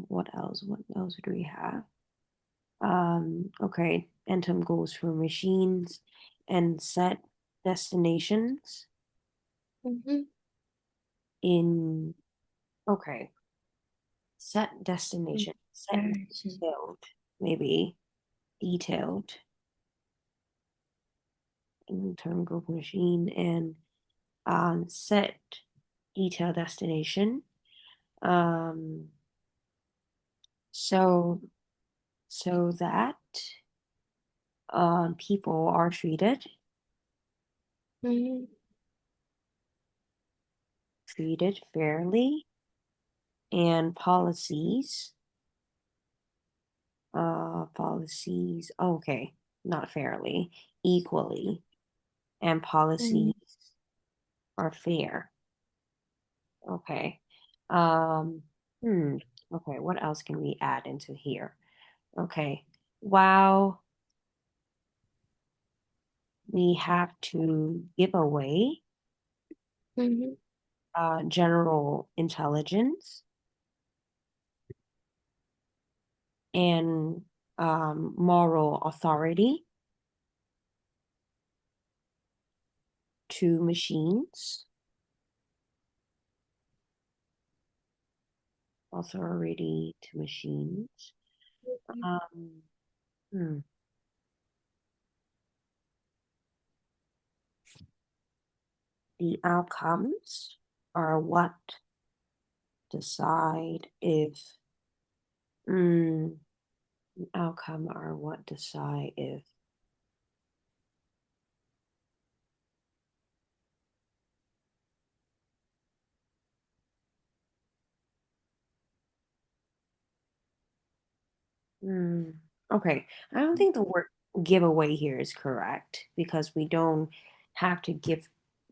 S1: What else? What else do we have? Okay, and term goals for machines and set destinations
S2: Mm-hmm.
S1: in, okay, set destination, set
S2: Comparison.
S1: detailed, maybe detailed in term goal for machine and set detailed destination. Um, so that people are
S2: Mm-hmm.
S1: treated fairly and policies, okay, not fairly, equally, and
S2: Mm-hmm.
S1: policies are fair. Okay. Um, hmm. Okay, what else can we add into here? Okay. While we have to give away
S2: Mm-hmm.
S1: general intelligence and moral authority to machines, authority to machines. Um, hmm. The outcomes are what decide if mm, outcome are what decide if Hmm. Okay. I don't think the word giveaway here is correct because we don't have to give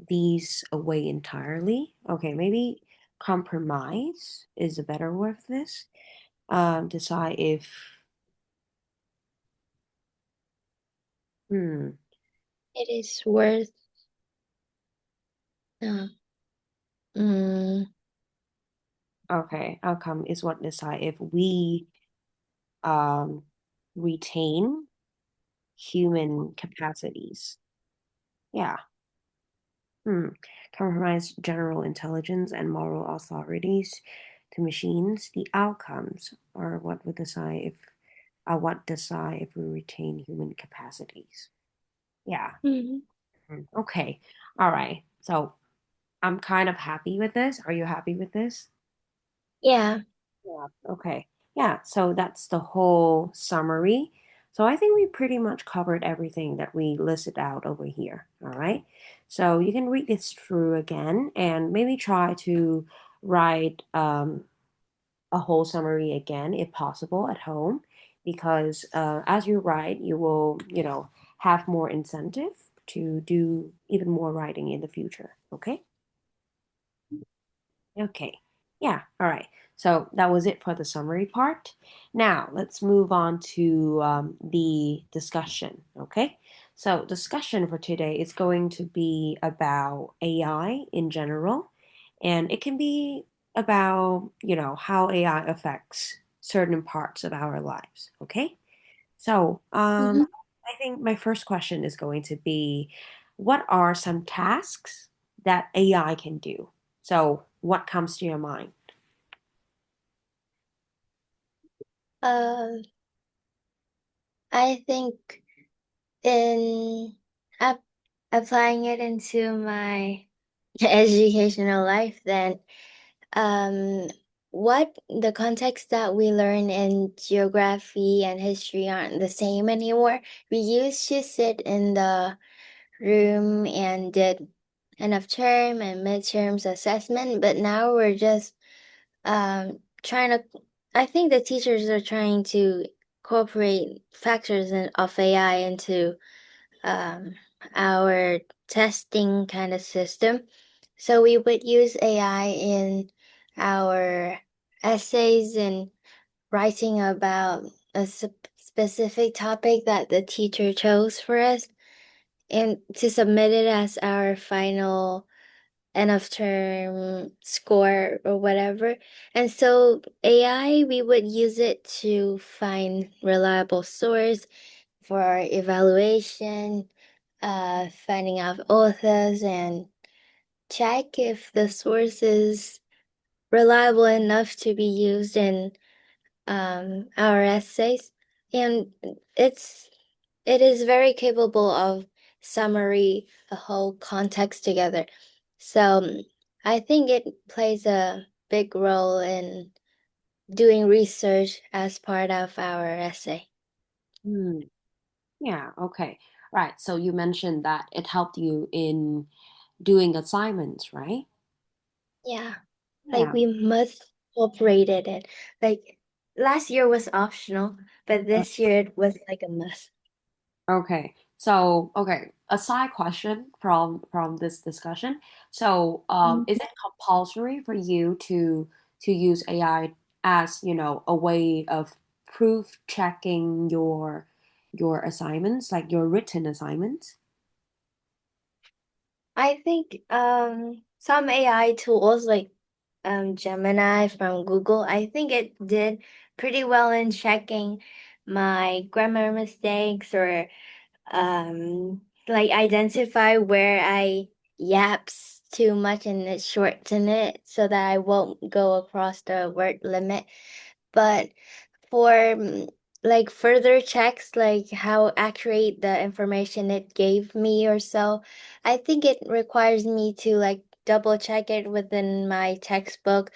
S1: these away entirely. Okay, maybe compromise is a better word for this. Decide if, hmm,
S2: It is worth uh, mm,
S1: okay, outcome is what decide if we um retain human capacities. Yeah. Hmm. Compromise general intelligence and moral authorities to machines. The outcomes are what would decide if what decide if we retain human capacities. Yeah.
S2: mhm.
S1: Okay. All right. So I'm kind of happy with this. Are you happy with this?
S2: Yeah.
S1: Yeah. Okay. Yeah. So that's the whole summary. So I think we pretty much covered everything that we listed out over here. All right. So you can read this through again and maybe try to write a whole summary again if possible at home, because as you write, you will, have more incentive to do even more writing in the future. Okay. Okay. Yeah. All right. So that was it for the summary part. Now let's move on to the discussion. Okay. So discussion for today is going to be about AI in general, and it can be about, how AI affects certain parts of our lives. Okay. So
S2: Mhm.
S1: I think my first question is going to be, what are some tasks that AI can do? So, what comes to your mind?
S2: Uh, I think in ap applying it into my educational life, then um, what the context that we learn in geography and history aren't the same anymore. We used to sit in the room and did end of term and midterms assessment, but now we're just trying to, I think the teachers are trying to incorporate factors of AI into um, our testing kind of system. So we would use AI in our essays and writing about a specific topic that the teacher chose for us and to submit it as our final end of term score or whatever. And so AI, we would use it to find reliable source for evaluation, finding out authors and check if the source is reliable enough to be used in our essays. And it's it is very capable of summary a whole context together. So I think it plays a big role in doing research as part of our essay.
S1: Hmm. Yeah, okay. Right. So you mentioned that it helped you in doing assignments, right?
S2: Yeah, like
S1: Yeah.
S2: we must incorporate it. Like last year was optional, but this year it was like a must.
S1: Okay. So, okay, a side question from this discussion. So, is it compulsory for you to use AI as, a way of proof checking your assignments, like your written assignments?
S2: I think some AI tools like Gemini from Google, I think it did pretty well in checking my grammar mistakes or like identify where I yaps too much and it shorten it so that I won't go across the word limit. But for like further checks, like how accurate the information it gave me or so, I think it requires me to like double check it within my textbook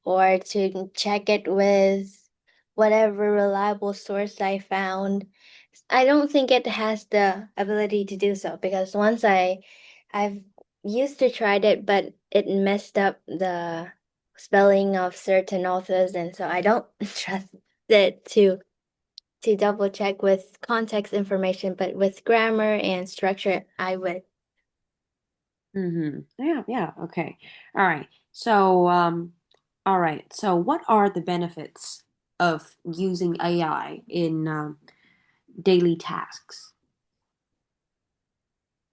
S2: or to check it with whatever reliable source I found. I don't think it has the ability to do so because I've used to tried it, but it messed up the spelling of certain authors, and so I don't trust it too. to double check with context information, but with grammar and structure, I would.
S1: Mm-hmm. Yeah, yeah, okay. All right. All right. So what are the benefits of using AI in daily tasks?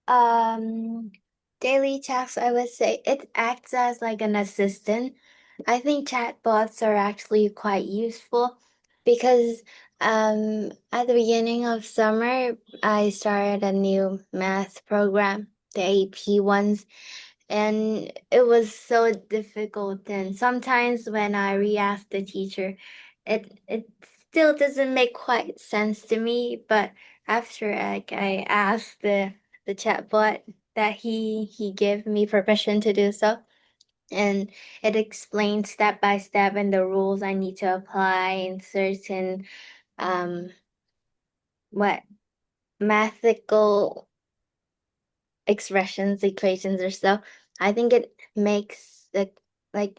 S2: Um, Daily tasks, I would say it acts as like an assistant. I think chatbots are actually quite useful because at the beginning of summer, I started a new math program, the AP ones, and it was so difficult. And sometimes when I re-ask the teacher, it still doesn't make quite sense to me. But after I asked the chatbot that he gave me permission to do so, and it explains step by step and the rules I need to apply in certain um what mathematical expressions, equations or so. I think it makes like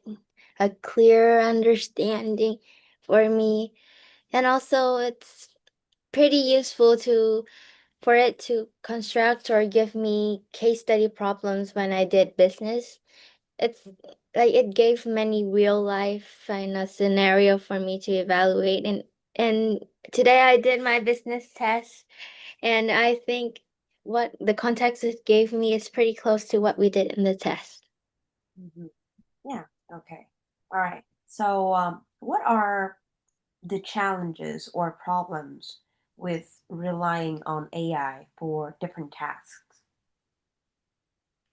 S2: a clearer understanding for me. And also it's pretty useful to for it to construct or give me case study problems when I did business. It's like it gave many real life kind of scenario for me to evaluate, and today I did my business test, and I think what the context it gave me is pretty close to what we did in the test.
S1: Hmm. Yeah, okay. All right. What are the challenges or problems with relying on AI for different tasks?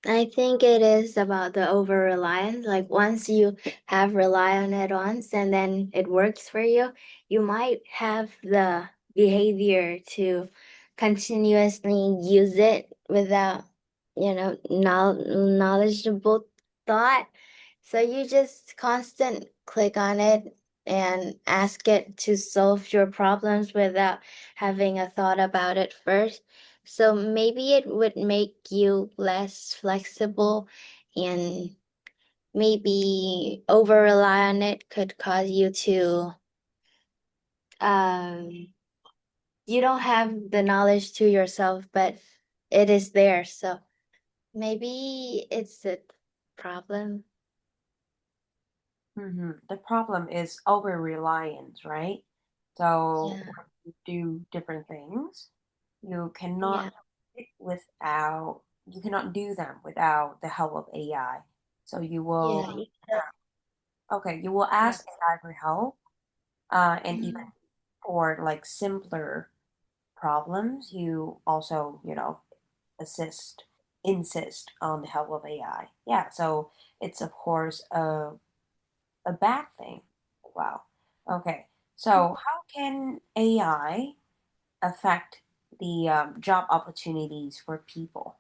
S2: I think it is about the over reliance. Like once you have rely on it once and then it works for you, you might have the behavior to continuously use it without, knowledgeable thought. So you just constant click on it and ask it to solve your problems without having a thought about it first. So maybe it would make you less flexible, and maybe over rely on it could cause you to um you don't have the knowledge to yourself, but it is there. So maybe it's a problem.
S1: The problem is over reliance, right? So
S2: Yeah.
S1: when you do different things, you
S2: Yeah.
S1: cannot you cannot do them without the help of AI. So
S2: Yeah.
S1: you will
S2: Yeah.
S1: ask AI for help, and even
S2: Mhm.
S1: for like simpler problems, you also, insist on the help of AI. Yeah, so it's of course a bad thing. Wow. Okay. So how can AI affect the job opportunities for people?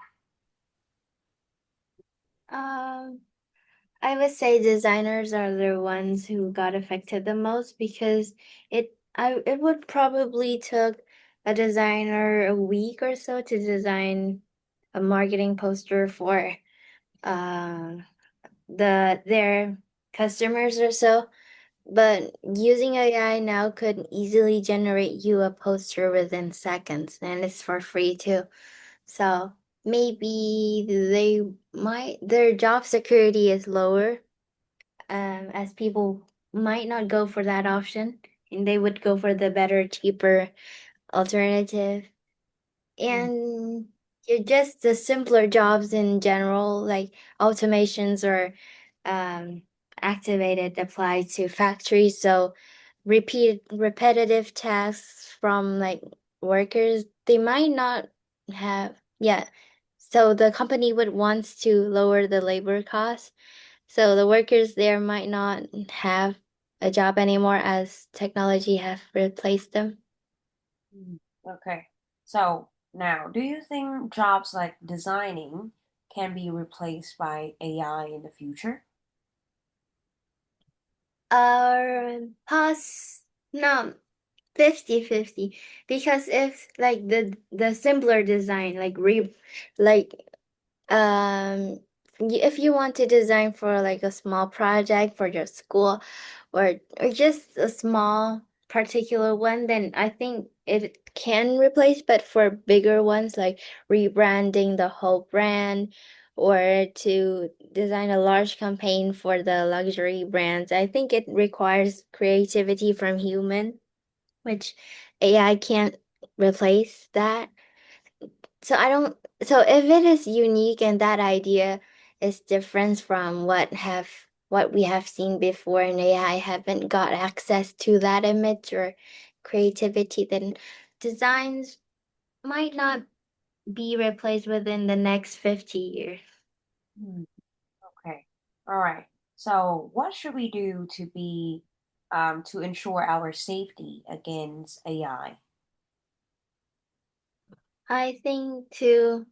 S2: Um, I would say designers are the ones who got affected the most because it would probably took a designer a week or so to design a marketing poster for uh their customers or so. But using AI now could easily generate you a poster within seconds, and it's for free too. So maybe their job security is lower, as people might not go for that option and they would go for the better, cheaper alternative. And you're just the simpler jobs in general, like automations or um, activated apply to factories. So repetitive tasks from like workers, they might not have, yeah. So the company would wants to lower the labor cost. So the workers there might not have a job anymore as technology have replaced them.
S1: Mhm. Okay. So now, do you think jobs like designing can be replaced by AI in the future?
S2: Pos no, 50-50, because if like the simpler design like um if you want to design for like a small project for your school or just a small particular one, then I think it can replace, but for bigger ones like rebranding the whole brand or to design a large campaign for the luxury brands, I think it requires creativity from human, which AI can't replace that. So I don't, so if it is unique and that idea is different from what we have seen before and AI haven't got access to that image or creativity, then designs might not be replaced within the next 50 years.
S1: Hmm, okay. All right. So, what should we do to ensure our safety against AI?
S2: I think to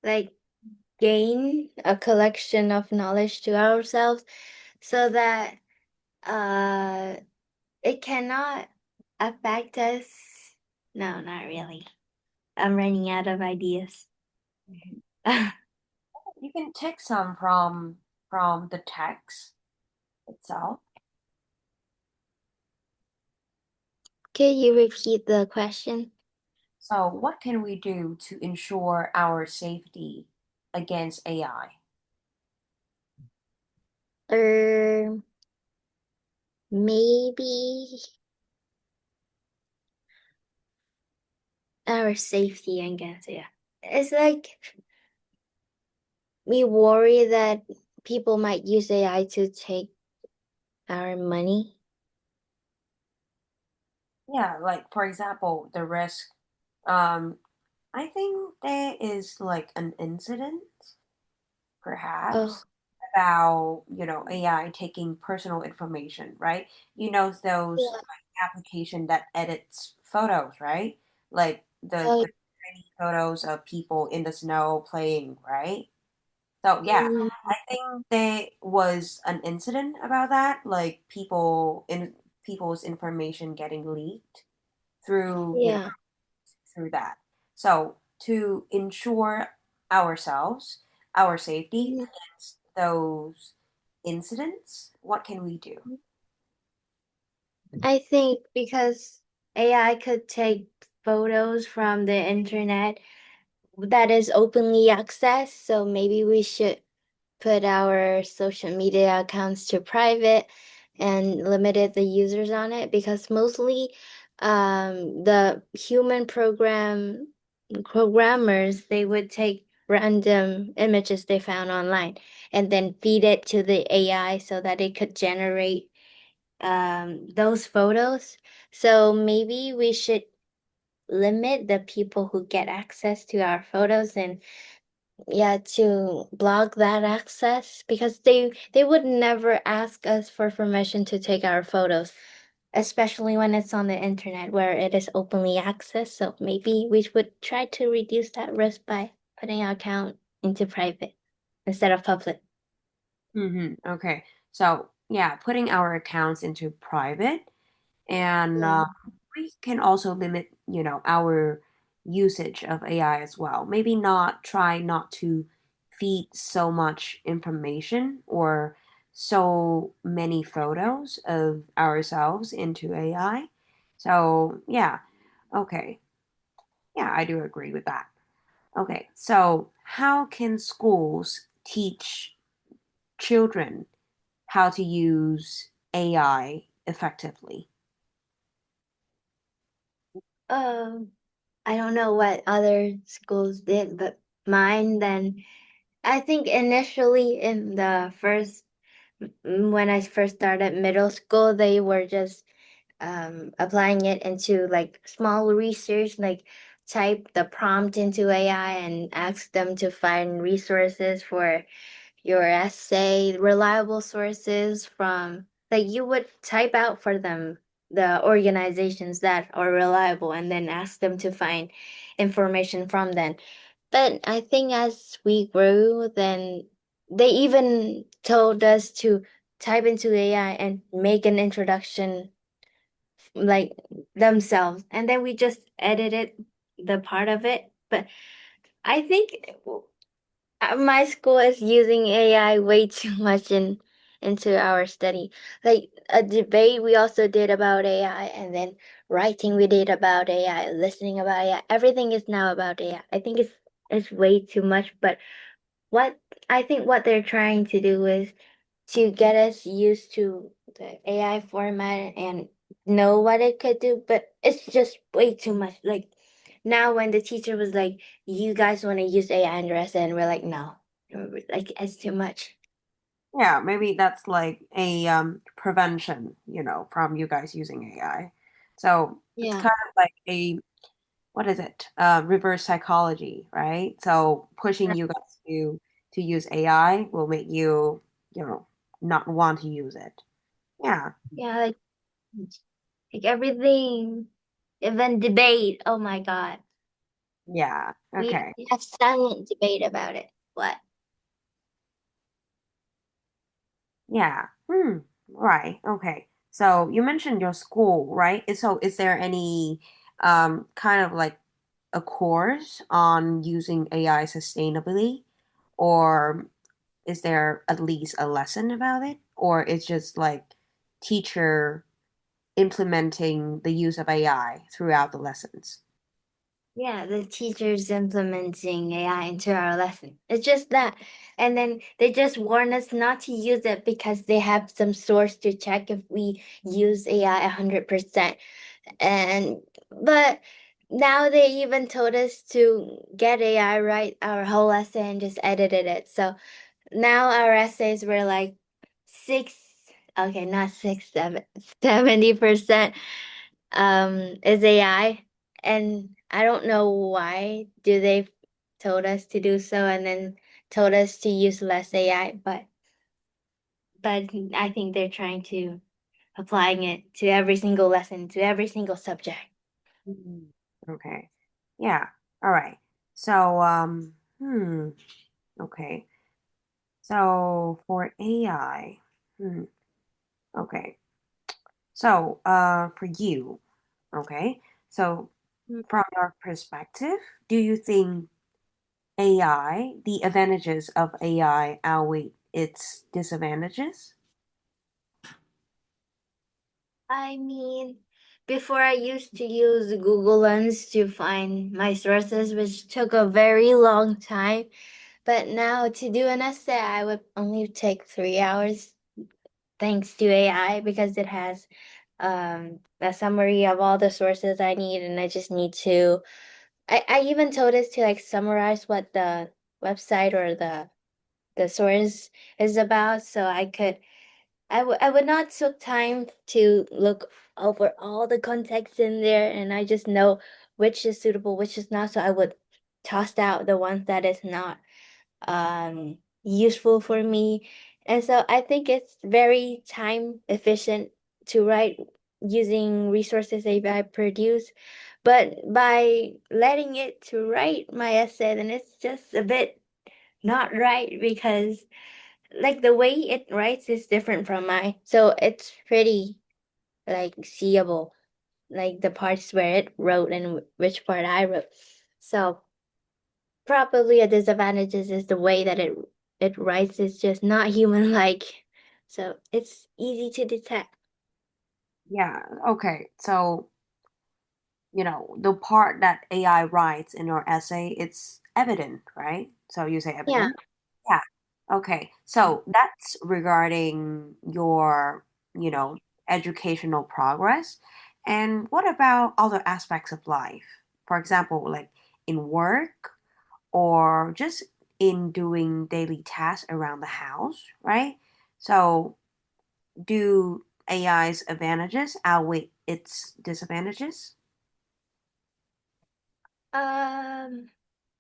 S2: like gain a collection of knowledge to ourselves so that uh it cannot affect us. No, not really. I'm running out of ideas.
S1: You can take some from the text itself.
S2: Can you repeat the question?
S1: So, what can we do to ensure our safety against AI?
S2: Or maybe our safety, I guess, yeah. It's like we worry that people might use AI to take our money.
S1: Yeah, like for example, the risk. Um, I think there is like an incident,
S2: Oh,
S1: perhaps, about, AI taking personal information, right? You know, those
S2: yeah.
S1: like application that edits photos, right? Like
S2: Oh,
S1: the tiny photos of people in the snow playing, right? So yeah,
S2: mm,
S1: I think there was an incident about that, like people's information getting leaked through,
S2: yeah.
S1: through that. So to ensure ourselves, our safety
S2: Mm.
S1: against those incidents, what can we do?
S2: I think because AI could take photos from the internet that is openly accessed, so maybe we should put our social media accounts to private and limited the users on it because mostly the human programmers they would take random images they found online and then feed it to the AI so that it could generate those photos. So maybe we should limit the people who get access to our photos and yeah, to block that access because they would never ask us for permission to take our photos, especially when it's on the internet where it is openly accessed. So maybe we would try to reduce that risk by putting our account into private instead of public.
S1: Okay. So yeah, putting our accounts into private, and
S2: Yeah.
S1: we can also limit, our usage of AI as well. Maybe not try not to feed so much information or so many photos of ourselves into AI. So yeah, okay. Yeah, I do agree with that. Okay, so how can schools teach children how to use AI effectively?
S2: Um, I don't know what other schools did, but mine then I think initially in the first when I first started middle school, they were just applying it into like small research, like type the prompt into AI and ask them to find resources for your essay, reliable sources from like you would type out for them the organizations that are reliable and then ask them to find information from them. But I think as we grew, then they even told us to type into AI and make an introduction like themselves. And then we just edited the part of it. But I think my school is using AI way too much into our study. Like a debate we also did about AI, and then writing we did about AI, listening about AI. Everything is now about AI. I think it's way too much, but what I think what they're trying to do is to get us used to the AI format and know what it could do, but it's just way too much. Like now when the teacher was like, you guys want to use AI in the rest, and we're like, no. Like it's too much.
S1: Yeah, maybe that's like a prevention, from you guys using AI. So it's
S2: Yeah.
S1: kind of like a what is it? Reverse psychology, right? So pushing you guys to use AI will make you, not want to use it. Yeah,
S2: Yeah, like everything. Even debate. Oh my God.
S1: yeah.
S2: We
S1: Okay.
S2: have silent debate about it. What?
S1: Yeah. Hmm. Right. Okay. So you mentioned your school, right? So is there any kind of like a course on using AI sustainably, or is there at least a lesson about it, or it's just like teacher implementing the use of AI throughout the lessons?
S2: Yeah, the teachers implementing AI into our lesson. It's just that. And then they just warn us not to use it because they have some source to check if we use AI 100%. And but now they even told us to get AI write our whole essay and just edited it. So now our essays were like six, okay, not six, 70% is AI. And I don't know why do they told us to do so and then told us to use less AI, but I think they're trying to applying it to every single lesson, to every single subject.
S1: Mhm. Okay. Yeah. All right. So, okay. So for AI, okay. So, for you, okay. So from your perspective, do you think the advantages of AI outweigh its disadvantages?
S2: I mean, before I used to use Google Lens to find my sources, which took a very long time. But now to do an essay, I would only take 3 hours thanks to AI because it has a summary of all the sources I need, and I just need to. I even told it to like summarize what the website or the source is about, so I would not took time to look over all the context in there, and I just know which is suitable, which is not. So I would toss out the ones that is not useful for me. And so I think it's very time efficient to write using resources that I produce. But by letting it to write my essay, then it's just a bit not right because like the way it writes is different from mine. So it's pretty like seeable, like the parts where it wrote and which part I wrote. So probably a disadvantage is the way that it writes is just not human like. So it's easy to detect.
S1: Yeah. Okay. So, the part that AI writes in your essay, it's evident, right? So you say
S2: Yeah.
S1: evident? Yeah. Okay. So that's regarding your, you know, educational progress. And what about other aspects of life? For example, like in work or just in doing daily tasks around the house, right? So do AI's advantages outweigh its disadvantages?
S2: Um,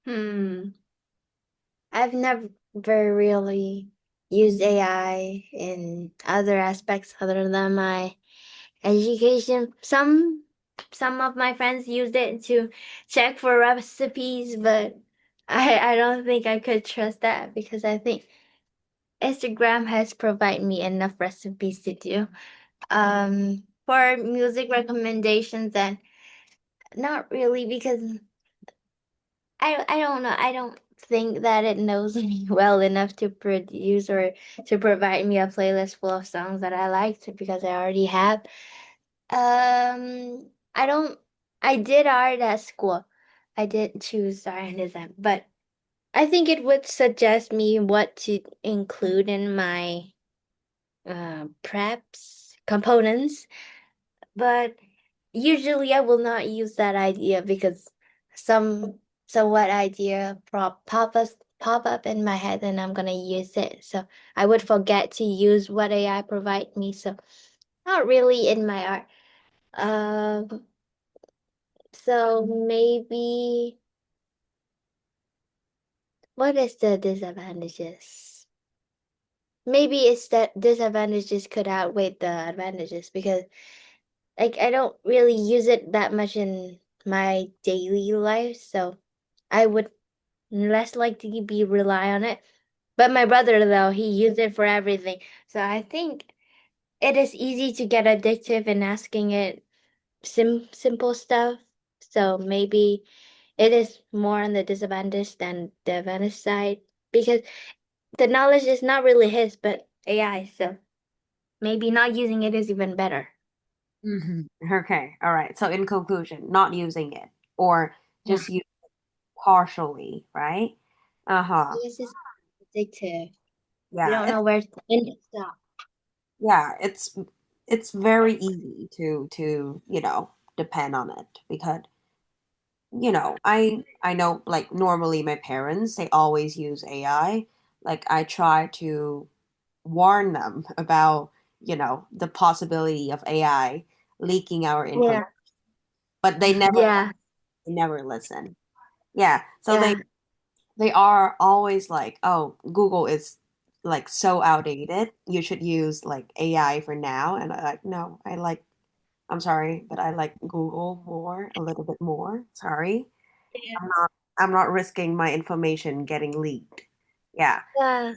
S2: hmm. I've never really used AI in other aspects other than my education. Some of my friends used it to check for recipes, but I don't think I could trust that because I think Instagram has provided me enough recipes to do. For music recommendations, then not really because I don't know. I don't think that it knows me well enough to produce or to provide me a playlist full of songs that I liked because I already have. I don't, I did art at school. I did choose art and design, but I think it would suggest me what to include in my preps components, but usually I will not use that idea because some somewhat idea pop up in my head and I'm gonna use it. So I would forget to use what AI provide me. So not really in my art. Um, so maybe what is the disadvantages? Maybe it's that disadvantages could outweigh the advantages because like I don't really use it that much in my daily life, so I would less likely be rely on it. But my brother though, he used it for everything. So I think it is easy to get addictive in asking it simple stuff. So maybe it is more on the disadvantage than the advantage side because the knowledge is not really his, but AI. So maybe not using it is even better.
S1: Okay, all right. So in conclusion, not using it or
S2: Yeah.
S1: just use it partially, right? Uh-huh.
S2: This is addictive. You
S1: Yeah,
S2: don't know where to end it stop.
S1: yeah, it's very easy to, depend on it because, I know like normally my parents, they always use AI. Like I try to warn them about, the possibility of AI leaking our information,
S2: Yeah.
S1: but they never
S2: Yeah.
S1: they never listen. Yeah, so they
S2: Yeah.
S1: they are always like, oh, Google is like so outdated. You should use like AI for now. And I like, no, I'm sorry, but I like Google more, a little bit more. Sorry.
S2: Yeah.
S1: I'm not risking my information getting leaked. Yeah.
S2: Yeah.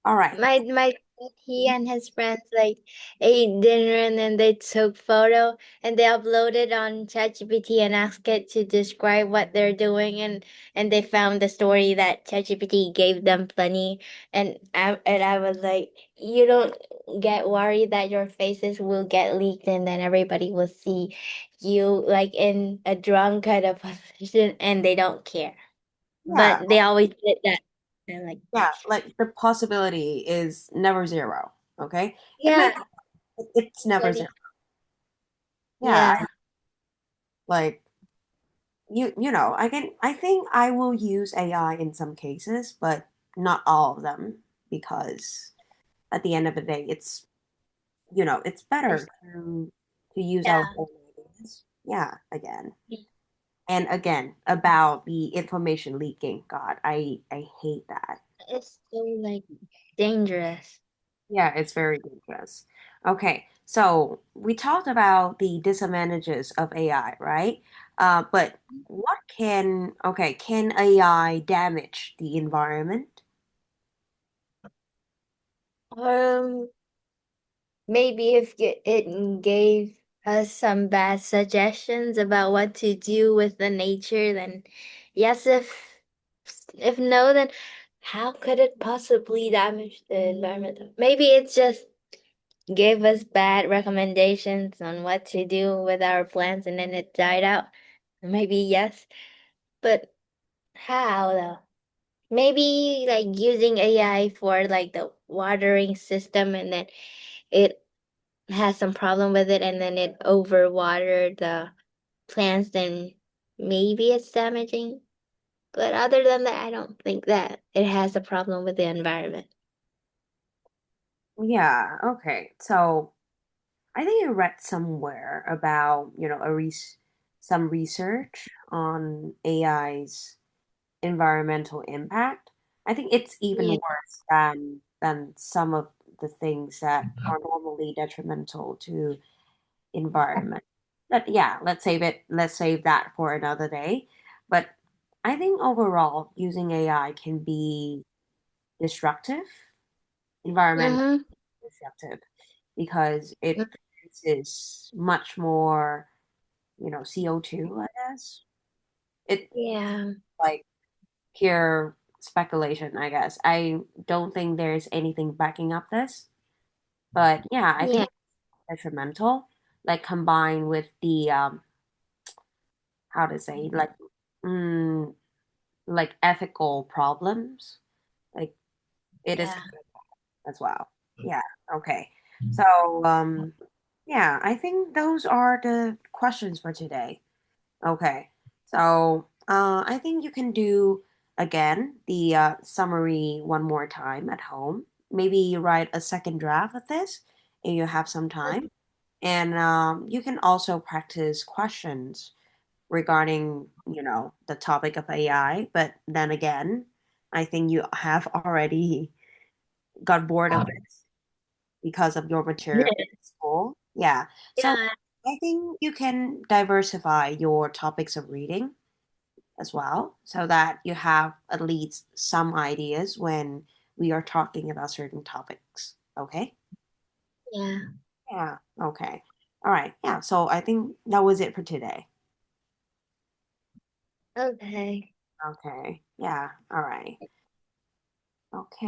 S1: All right.
S2: My he and his friends like ate dinner and then they took photo and they uploaded on ChatGPT and asked it to describe what they're doing and they found the story that ChatGPT gave them funny and I was like, you don't get worried that your faces will get leaked and then everybody will see you like in a drunk kind of position and they don't care.
S1: Yeah.
S2: But they always did that. And like,
S1: Yeah. Like the possibility is never zero. Okay. It may,
S2: yeah.
S1: it's never zero.
S2: Bloody
S1: Yeah.
S2: yeah.
S1: Like I think I will use AI in some cases, but not all of them because at the end of the day, it's better
S2: It's,
S1: to use our
S2: yeah.
S1: own ideas. Yeah, again. And again, about the information leaking. God, I hate that.
S2: It's so like dangerous.
S1: Yeah, it's very dangerous. Okay, so we talked about the disadvantages of AI, right? But can AI damage the environment?
S2: Um, maybe if it gave us some bad suggestions about what to do with the nature, then yes. If no, then how could it possibly damage the environment? Maybe it just gave us bad recommendations on what to do with our plants and then it died out. Maybe yes, but how though? Maybe like using AI for like the watering system and then it has some problem with it and then it overwatered the plants, then maybe it's damaging. But other than that, I don't think that it has a problem with the environment.
S1: Yeah, okay. So I think I read somewhere about, some research on AI's environmental impact. I think it's even
S2: Yeah.
S1: worse than some of the things that are normally detrimental to environment. But yeah, let's save that for another day. But I think overall using AI can be destructive, environmentally
S2: Mm-hmm.
S1: destructive, because it produces much more, CO2, I guess. It
S2: Yeah.
S1: like pure speculation, I guess. I don't think there's anything backing up this, but yeah, I think
S2: Yeah,
S1: it's detrimental, like combined with the how to say, mm, like ethical problems, like it is
S2: yeah.
S1: kind of as well. Yeah, okay. So, yeah, I think those are the questions for today. Okay. So, I think you can do again the summary one more time at home. Maybe you write a second draft of this if you have some time. And you can also practice questions regarding, the topic of AI. But then again, I think you have already got bored of it because of your material
S2: Yeah.
S1: in school. Yeah. So
S2: Yeah.
S1: I think you can diversify your topics of reading as well so that you have at least some ideas when we are talking about certain topics. Okay?
S2: Yeah.
S1: Yeah. Okay. All right. Yeah. So I think that was it for today.
S2: Okay.
S1: Okay. Yeah. All right.